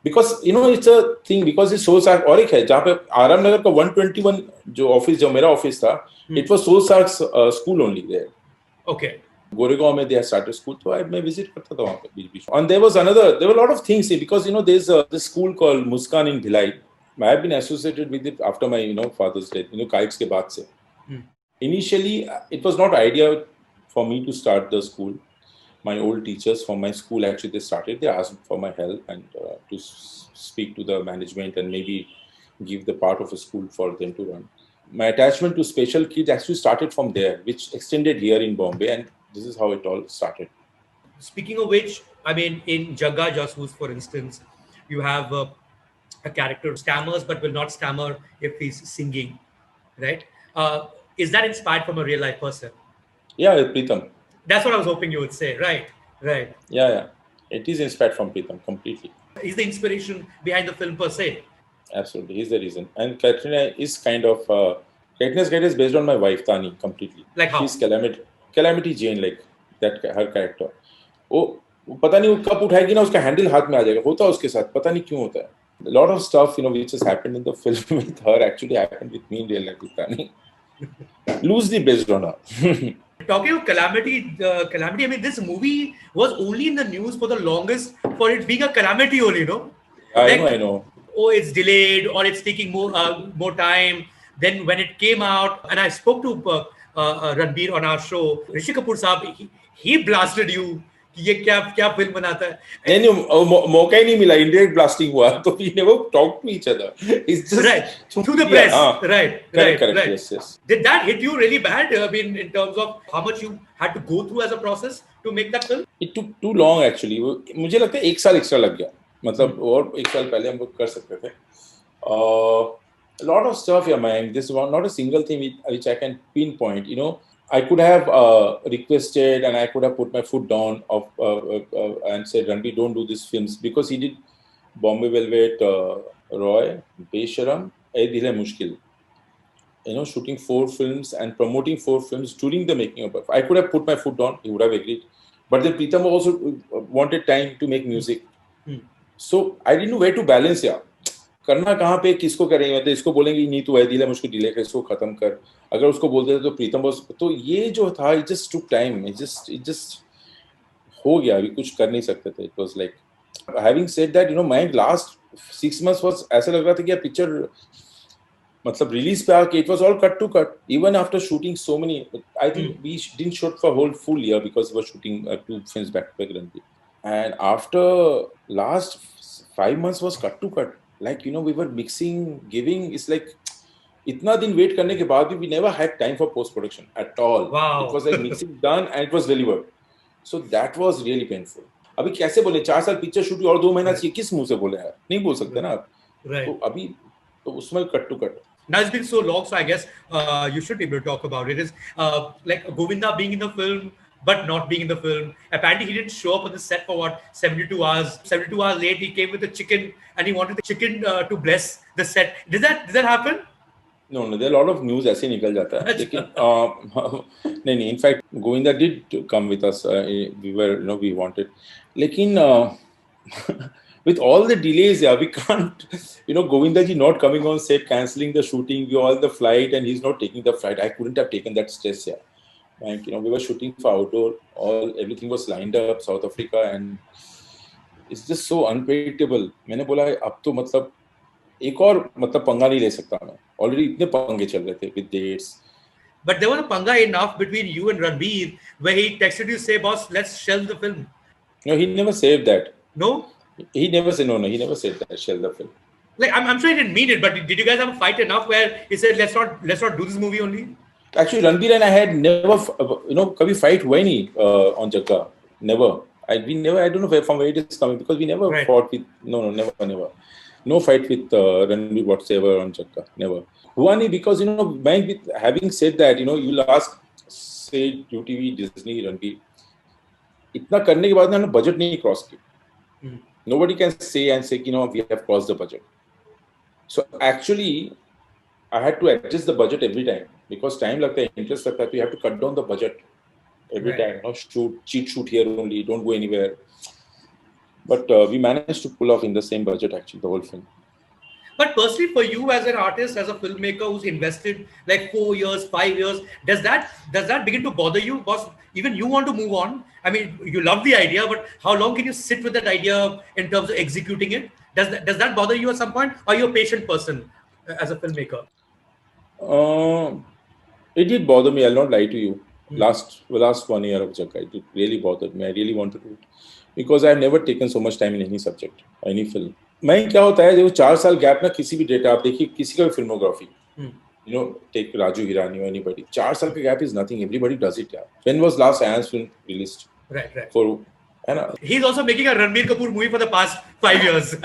Because it's a thing, because it's Soul Sark और एक है जहाँ पे आराम नगर का 121 जो ऑफिस, जो मेरा ऑफिस था, it was Soul Sark's school only there. Okay. Goregaon में they had started school, तो मैं visit करता था वहाँ पे बीच-बीच. And there were a lot of things, because there's this school called Muskan in Bhilai. I have been associated with it after my father's death, kites के बाद से. Initially it was not idea for me to start the school. My old teachers from my school, actually, they asked for my help and to speak to the management and maybe give the part of a school for them to run. My attachment to special kids actually started from there, which extended here in Bombay, and this is how it all started. Speaking of which, I mean, in Jagga Jasoos, for instance, you have a character stammers but will not stammer if he's singing, right? Is that inspired from a real life person? Yeah, Pritam. That's what I was hoping you would say. Right. Yeah. It is inspired from Pritam completely. He's the inspiration behind the film per se. Absolutely, he's the reason. And Katrina is kind of Katrina's character is based on my wife Tani completely. Like how? She's Calamity Jane, like that, her character. वो पता नहीं वो कब उठाएगी ना, उसका handle हाथ में आ जाएगा. होता है उसके साथ, पता नहीं क्यों होता है. A lot of stuff which has happened in the film with her actually happened with me in real life with Tani. Loosely based on her. Talking of calamity, I mean, this movie was only in the news for the longest for it being a calamity only, I know. Oh, it's delayed or it's taking more time. Then when it came out, and I spoke to Ranbir on our show, Rishi Kapoor साहब, he blasted you कि ये क्या film बनाता है. नहीं मौका ही नहीं मिला, indirect blasting हुआ, तो we never talked to each other. It's just right through the press. Right. Yes. Did that hit you really bad? I mean, in terms of how much you had to go through as a process to make that film? It took too long actually. मुझे लगता है 1 साल extra लग गया, मतलब और 1 साल पहले हम लोग कर सकते थे. A lot of stuff, man. This is not a single thing which I can pinpoint. I could have requested and I could have put my foot down and said, Ranbir, don't do these films, because he did Bombay Velvet, Roy, Besharam, Ae Dil Hai Mushkil. Shooting 4 films and promoting 4 films during the making of it. I could have put my foot down, he would have agreed. But then Pritam also wanted time to make music. So I didn't know where to balance here. करना कहाँ पे, किसको करेंगे, मतलब इसको बोलेंगे नहीं तू दिल है मुझको डिले कर, इसको खत्म कर, अगर उसको बोलते थे तो प्रीतम बॉस, तो ये जो था it just took time, it just हो गया, अभी कुछ कर नहीं सकते थे. It was like, having said that, my last 6 months was ऐसा लग रहा था कि पिक्चर मतलब रिलीज पे आके, it was all cut to cut, even after shooting so many, I think we didn't shoot for whole full year because we were shooting 2 films back to back Ranbir. And after last 5 months was cut to cut, like we were mixing, giving, it's like इतना दिन wait करने के बाद भी we never had time for post production at all. Wow. It was like mixing done and it was delivered, so that was really painful. अभी कैसे बोले 4 साल पिक्चर शूट और 2 महीना चाहिए, किस मुंह से बोले यार, नहीं बोल सकते ना आप. तो अभी तो उसमें cut to cut. Now it's been so long, so I guess you should be able to talk about it. Is like Govinda being in the film but not being in the film. Apparently, he didn't show up on the set for 72 hours. 72 hours late, he came with a chicken and he wanted the chicken to bless the set. Did that happen? No, there are a lot of news ऐसे निकल जाता है, लेकिन नहीं, in fact Govinda did come with us. We wanted, लेकिन with all the delays, we can't, Govinda ji not coming on set, cancelling the shooting, all the flight, and he's not taking the flight. I couldn't have taken that stress. Like, we were shooting for outdoor, everything was lined up, South Africa, and it's just so unpredictable. मैंने बोला अब तो मतलब एक और मतलब पंगा नहीं ले सकता मैं, already इतने पंगे चल रहे थे with dates. But there was a panga enough between you and Ranbir where he texted you, say, boss, let's shelve the film. No, he never said that. No? He never said, no, he never said that, shelve the film. Like, I'm sure he didn't mean it, but did you guys have a fight enough where he said, let's not do this movie only? Actually, Ranbir and I had never, कभी fight हुआ ही नहीं on Jagga. Never. I don't know from where it is coming, because we never fought with, never. No fight with Ranbir whatsoever on Jagga. Never. हुआ नहीं, because, having said that, you'll ask, say, UTV, Disney, Ranbir, इतना करने के बाद ना हमने budget नहीं cross किया. Nobody can say we have crossed the budget. So actually, I had to adjust the budget every time, because time लगता है, interest लगता है, so you have to cut down the budget every time. Cheat shoot here only, don't go anywhere. But we managed to pull off in the same budget actually the whole film. But personally, for you as an artist, as a filmmaker who's invested like 4 years, 5 years, does that begin to bother you? Because even you want to move on. I mean, you love the idea, but how long can you sit with that idea in terms of executing it? Does that bother you at some point? Or are you a patient person as a filmmaker? It did bother me. I'll not lie to you. Last 1 year of Jagga, it really bothered me. I really wanted to, because I've never taken so much time in any subject, any film. मैं क्या होता है, देखो 4 साल gap ना, किसी भी data आप देखिए, किसी का भी filmography, take Raju Hirani or anybody, 4 साल का gap is nothing. Everybody does it. When was last Ayan's film released? Right. He's also making a Ranbir Kapoor movie for the past 5 years.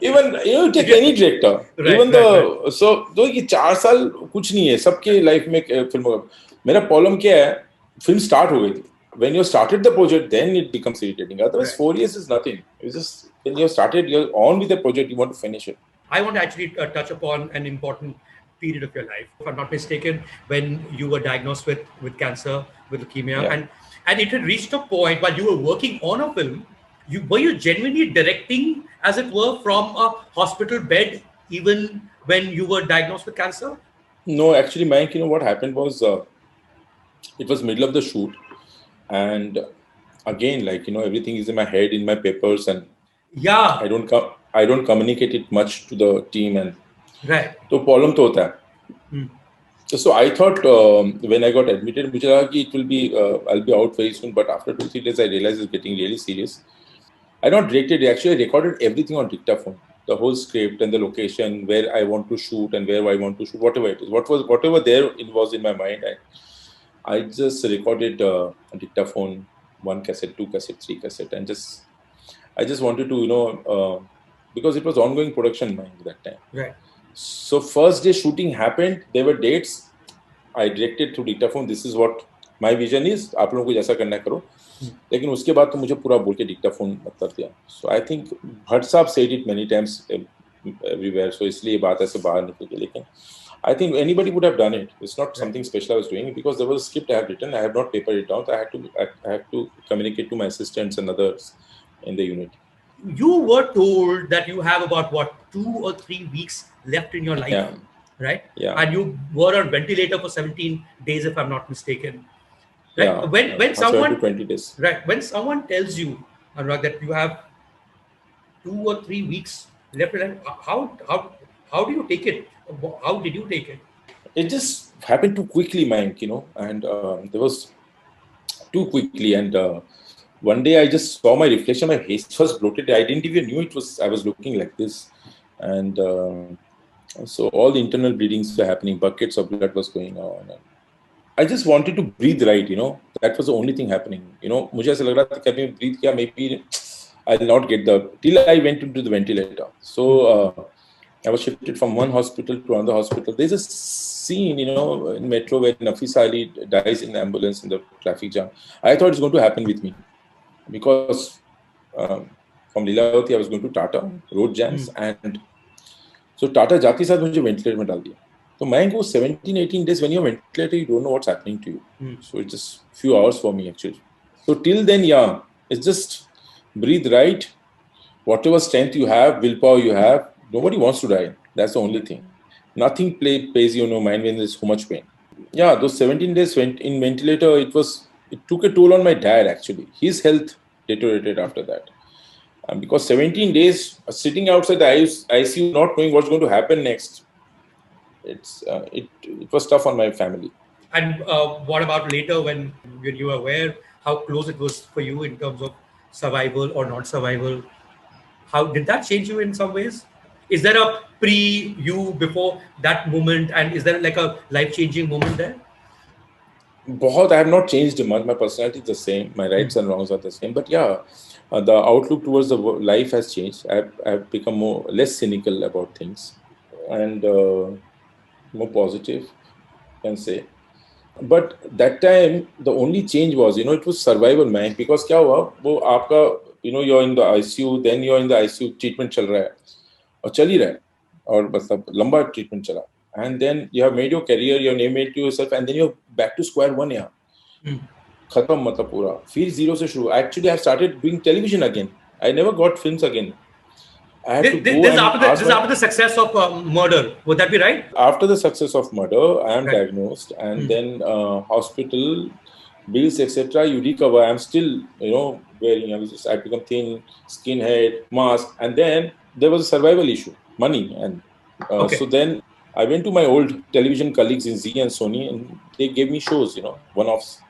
Even take any director, so दो ये 4 साल कुछ नहीं है सबके life में फिल्मोग्राफी. मेरा problem क्या है, फिल्म स्टार्ट हो गई थी. When you started the project, then it becomes irritating. Otherwise, 4 years is nothing. It's just when you started, you're on with the project, you want to finish it. I want to actually touch upon an important period of your life. If I'm not mistaken, when you were diagnosed with cancer, with leukemia, and it had reached a point while you were working on a film, were you genuinely directing, as it were, from a hospital bed, even when you were diagnosed with cancer? No, actually, Mike, what happened was, it was middle of the shoot. And again, like, everything is in my head, in my papers, and I don't communicate it much to the team, and तो problem तो होता है. So I thought when I got admitted, मुझे लगा कि it will be I'll be out very soon, but after 2-3 days I realized it's getting really serious. I not directed, actually I recorded everything on dictaphone, the whole script and the location where I want to shoot and where I want to shoot, whatever it is, whatever there was in my mind. I just recorded a dictaphone, 1 cassette, 2 cassette, 3 cassette, and I just wanted to, because it was ongoing production that time. Right. So first day shooting happened, there were dates. I directed through dictaphone. This is what my vision is. आप लोगों को जैसा करना करो. लेकिन उसके बाद तो मुझे पूरा बोल के dictaphone कर दिया. So I think Bhatt साहब said it many times everywhere. So इसलिए बात ऐसे बाहर निकल गई. लेकिन I think anybody would have done it. It's not something special I was doing, because there was a script I had written. I have not papered it down. So I had to communicate to my assistants and others in the unit. you were told that you have about what 2 or 3 weeks left in your life, Yeah. right? Yeah. And you were on ventilator for 17 days, if I'm not mistaken. Right? Yeah. When 7 to someone 20 days. right when someone tells you, Anurag, that you have 2 or 3 weeks left in life, how do you take it? How did you take it? It just happened too quickly, Mike, and there was too quickly. And one day I just saw my reflection. My face was bloated. I didn't even knew it was. I was looking like this, and so all the internal bleedings were happening. Buckets of blood was going on. And I just wanted to breathe right. That was the only thing happening. मुझे ऐसा लग रहा था कि अभी breathe किया, maybe I'll not get till I went into the ventilator. So I was shifted from one hospital to another hospital. There's a scene, in metro where Nafisa Ali dies in the ambulance in the traffic jam. I thought it's going to happen with me because from Lilavati I was going to Tata, road jams, and so Tata जाती साथ मुझे ventilator में डाल दिया. So मैं go 17-18 days when you're ventilator, you don't know what's happening to you. So it's just few hours for me actually. So till then, yeah, it's just breathe right. Whatever strength you have, willpower you have, nobody wants to die. That's the only thing. Nothing pays you no mind when there's so much pain. Yeah, those 17 days went in ventilator, it took a toll on my dad actually. His health deteriorated after that. Because 17 days sitting outside the ICU, not knowing what's going to happen next, it was tough on my family. And what about later when you were aware how close it was for you in terms of survival or not survival? How did that change you in some ways? Is there a you before that moment, and is there like a life-changing moment there? I have not changed much. My personality is the same. My rights and wrongs are the same. But yeah, the outlook towards the life has changed. I've become less cynical about things and more positive, you can say. But that time, the only change was, it was survival, man. Because क्या हुआ वो आपका, you're in the ICU, then you're in the ICU, treatment चल रहा है और चल ही रहा है और मतलब लंबा treatment चला. And then you have made your career, you have made yourself, and then you're back to square one यहाँ. खत्म मतलब पूरा. फिर zero से शुरू. Actually, I started doing television again. I never got films again. I had to go This is after the success of Murder. Would that be right? After the success of Murder, I am diagnosed, and then hospital bills, etc. You recover. I'm still, wearing. I become thin, skinhead, mask, and then there was a survival issue, money, and so then I went to my old television colleagues in Z and Sony, and they gave me shows, one-offs.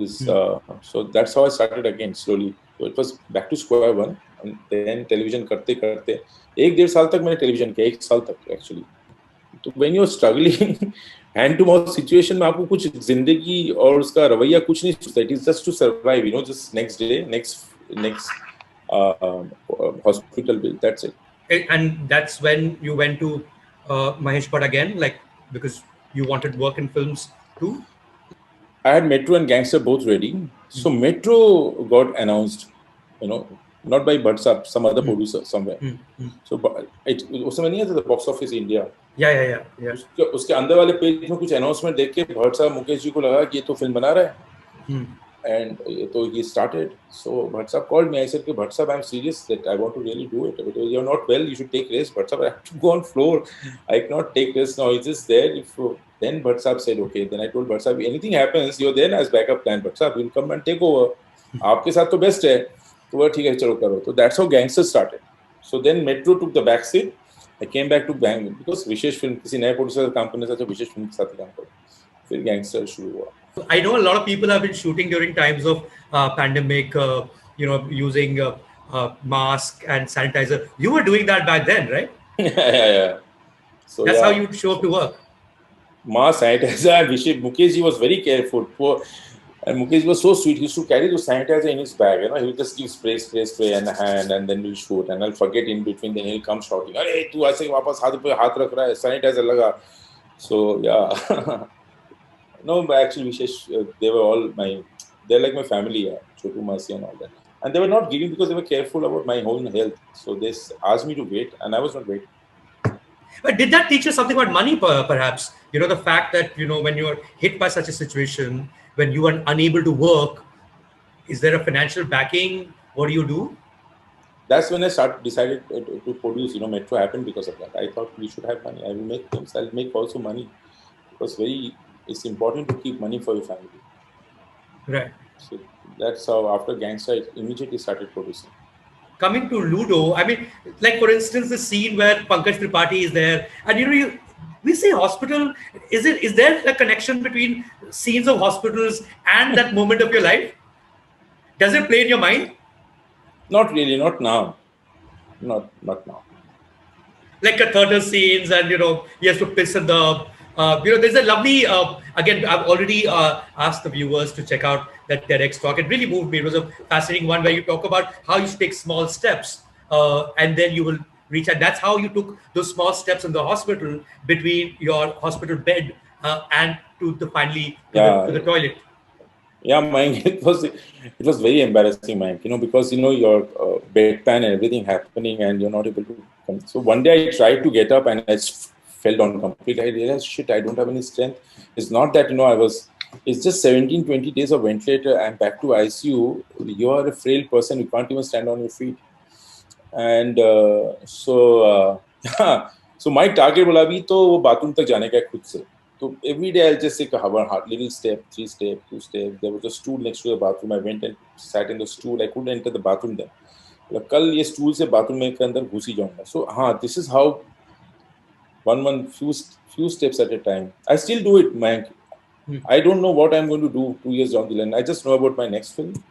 So that's how I started again slowly. So it was back to square one. And then television करते करते 1-1.5 साल तक मैंने television किया, 1 साल तक actually. तो when you're struggling hand to mouth situation में आपको कुछ जिंदगी और उसका रवैया कुछ नहीं सोचता. It is just to survive, just next day, next hospital bill. That's it. And that's when you went to Mahesh Bhatt again, like because you wanted work in films too. I had Metro and Gangster both ready. So Metro got announced, not by Bhatt Saab, some other producer somewhere. So उस समय नहीं आता था Box Office India. Yeah. उसके अंदर वाले page में कुछ announcement देख के भट्ट साहब मुकेश जी को लगा कि ये तो फिल्म बना रहा है. And so he started. So Bhatt Saab called me. I said, Bhatt Saab, I'm serious that I want to really do it. But you're not well, you should take rest. Bhatt Saab, I have to go on floor. I cannot take rest now. It's just there. Then Bhatt Saab said, okay. Then I told Bhatt Saab, anything happens, you're there as backup plan. Bhatt Saab will come and take over. आपके साथ तो best है. तो वो ठीक है चलो करो. So that's how Gangster started. So then Metro took the back seat. I came back to Bangalore because Vishesh film किसी नए प्रोड्यूसर काम करने से विशेष फिल्म के साथ काम करो. फिर Gangster शुरू हुआ. I know a lot of people have been shooting during times of pandemic, using mask and sanitizer. You were doing that back then, right? Yeah. So that's how you show up to work. Mask, sanitizer. Mukesh ji was very careful. And Mukesh was so sweet. He used to carry the sanitizer in his bag. He would just give spray and hand, and then we'll shoot. And I'll forget in between. Then he'll come shouting, "Hey, tu aise वापस हाथ पे हाथ रख रहा है, sanitizer लगा." So yeah. No, but actually, Vishesh, they were all they're like my family, Chotu Masi and all that. And they were not giving because they were careful about my own health. So they asked me to wait, and I was not waiting. But did that teach you something about money, perhaps? The fact that, when you are hit by such a situation, when you are unable to work, is there a financial backing? What do you do? that's when I decided to produce. Metro happened because of that. I thought we should have money. I will make films. I'll make also money. It's important to keep money for your family. Right. So that's how after Gangster, I immediately started producing. Coming to Ludo, I mean, like for instance, the scene where Pankaj Tripathi is there, and we say hospital. Is there a connection between scenes of hospitals and that moment of your life? Does it play in your mind? Not really, not now. Not now. Like Catharter scenes, and he has to piss in the. There's a lovely. Again, I've already asked the viewers to check out that TEDx talk. It really moved me. It was a fascinating one where you talk about how you take small steps, and then you will reach. And that's how you took those small steps in the hospital between your hospital bed and to the finally to the toilet. Yeah, Mayank, it was very embarrassing, Mayank, because your bedpan and everything happening and you're not able to come. So one day I tried to get up and I fell down completely. I realized, shit, I don't have any strength. It's not that, it's just 17, 20 days of ventilator. I'm back to ICU. You are a frail person. You can't even stand on your feet. And so my target was to go bathroom tak jane ka khud se. So every day I'll just take a little step, 3 step, 2 step. There was a stool next to the bathroom. I went and sat in the stool. I couldn't enter the bathroom then. Kal ye stool se bathroom mein ke andar ghusi jaunga. So this is how few steps at a time. I still do it, Mayank. I don't know what I'm going to do 2 years down the line. I just know about my next film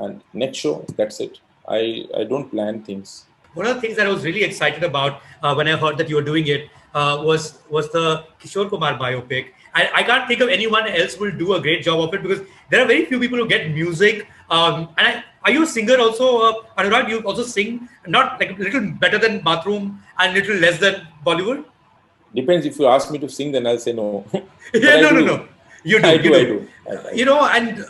and next show. That's it. I don't plan things. One of the things that I was really excited about when I heard that you were doing it was the Kishore Kumar biopic. I can't think of anyone else who will do a great job of it because there are very few people who get music. Are you a singer also, Anurag? You also sing, not like a little better than Bathroom and little less than Bollywood? Depends. If you ask me to sing, then I'll say no. Yeah, no. You do. I do. And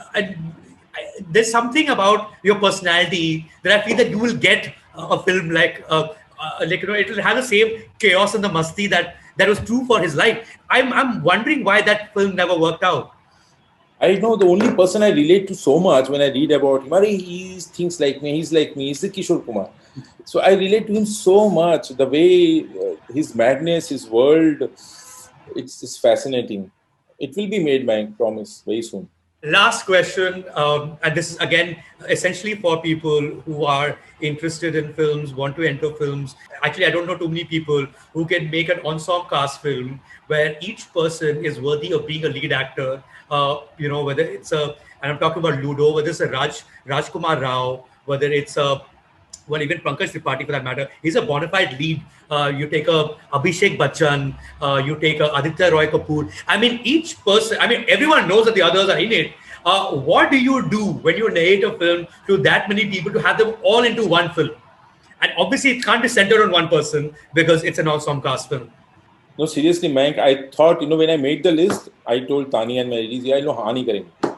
there's something about your personality that I feel that you will get a film like it will have the same chaos and the masti that was true for his life. I'm wondering why that film never worked out. I know the only person I relate to so much when I read about him, he thinks like me, he's like me, he's the Kishore Kumar. So I relate to him so much. The way his madness, his world, it's fascinating. It will be made, I promise, very soon. Last question, and this is again essentially for people who are interested in films, want to enter films. Actually, I don't know too many people who can make an ensemble cast film where each person is worthy of being a lead actor. Whether it's and I'm talking about Ludo, whether it's a Rajkumar Rao, whether it's even Pankaj Tripathi for that matter, he's a bona fide lead. You take a Abhishek Bachchan, you take a Aditya Roy Kapoor. I mean, each person, everyone knows that the others are in it. What do you do when you narrate a film to that many people to have them all into one film? And obviously, it can't be centered on one person because it's an ensemble cast film. No, seriously, Mayank, I thought, when I made the list, I told Tani and my ladies, I know Hani karenge.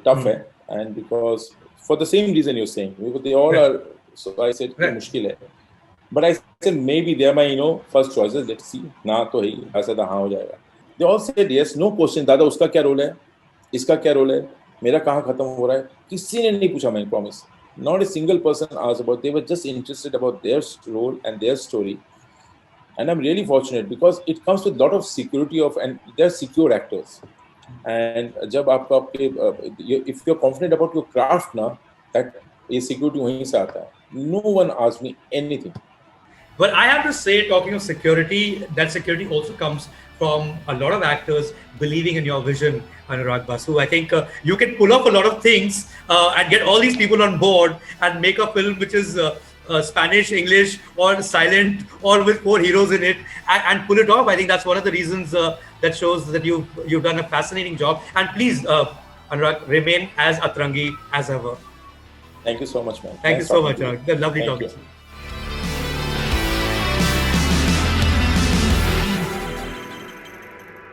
Tough, hai? And because, for the same reason you're saying, because they all are, so I said, mushkil hai. But I said, maybe they are my, first choices, let's see. Na to hai, I said, haan ho jayega. They all said yes, no question, Dada, uska kya role hai? Iska kya role hai? Mera kahan khatam ho raha hai? Kisi ne nahi pucha, I promise. Not a single person asked about, they were just interested about their role and their story. And I'm really fortunate because it comes with a lot of security and they're secure actors. And if you're confident about your craft, that security wahin se aata hai. No one asked me anything. But I have to say, talking of security, that security also comes from a lot of actors believing in your vision, Anurag Basu. I think you can pull off a lot of things and get all these people on board and make a film which is Spanish, English, or silent, or with 4 heroes in it, and pull it off. I think that's one of the reasons that shows that you've done a fascinating job. And please, Anurag, remain as Atrangi as ever. Thank you so much, man. Thank you so much, Anurag. Lovely talking to you.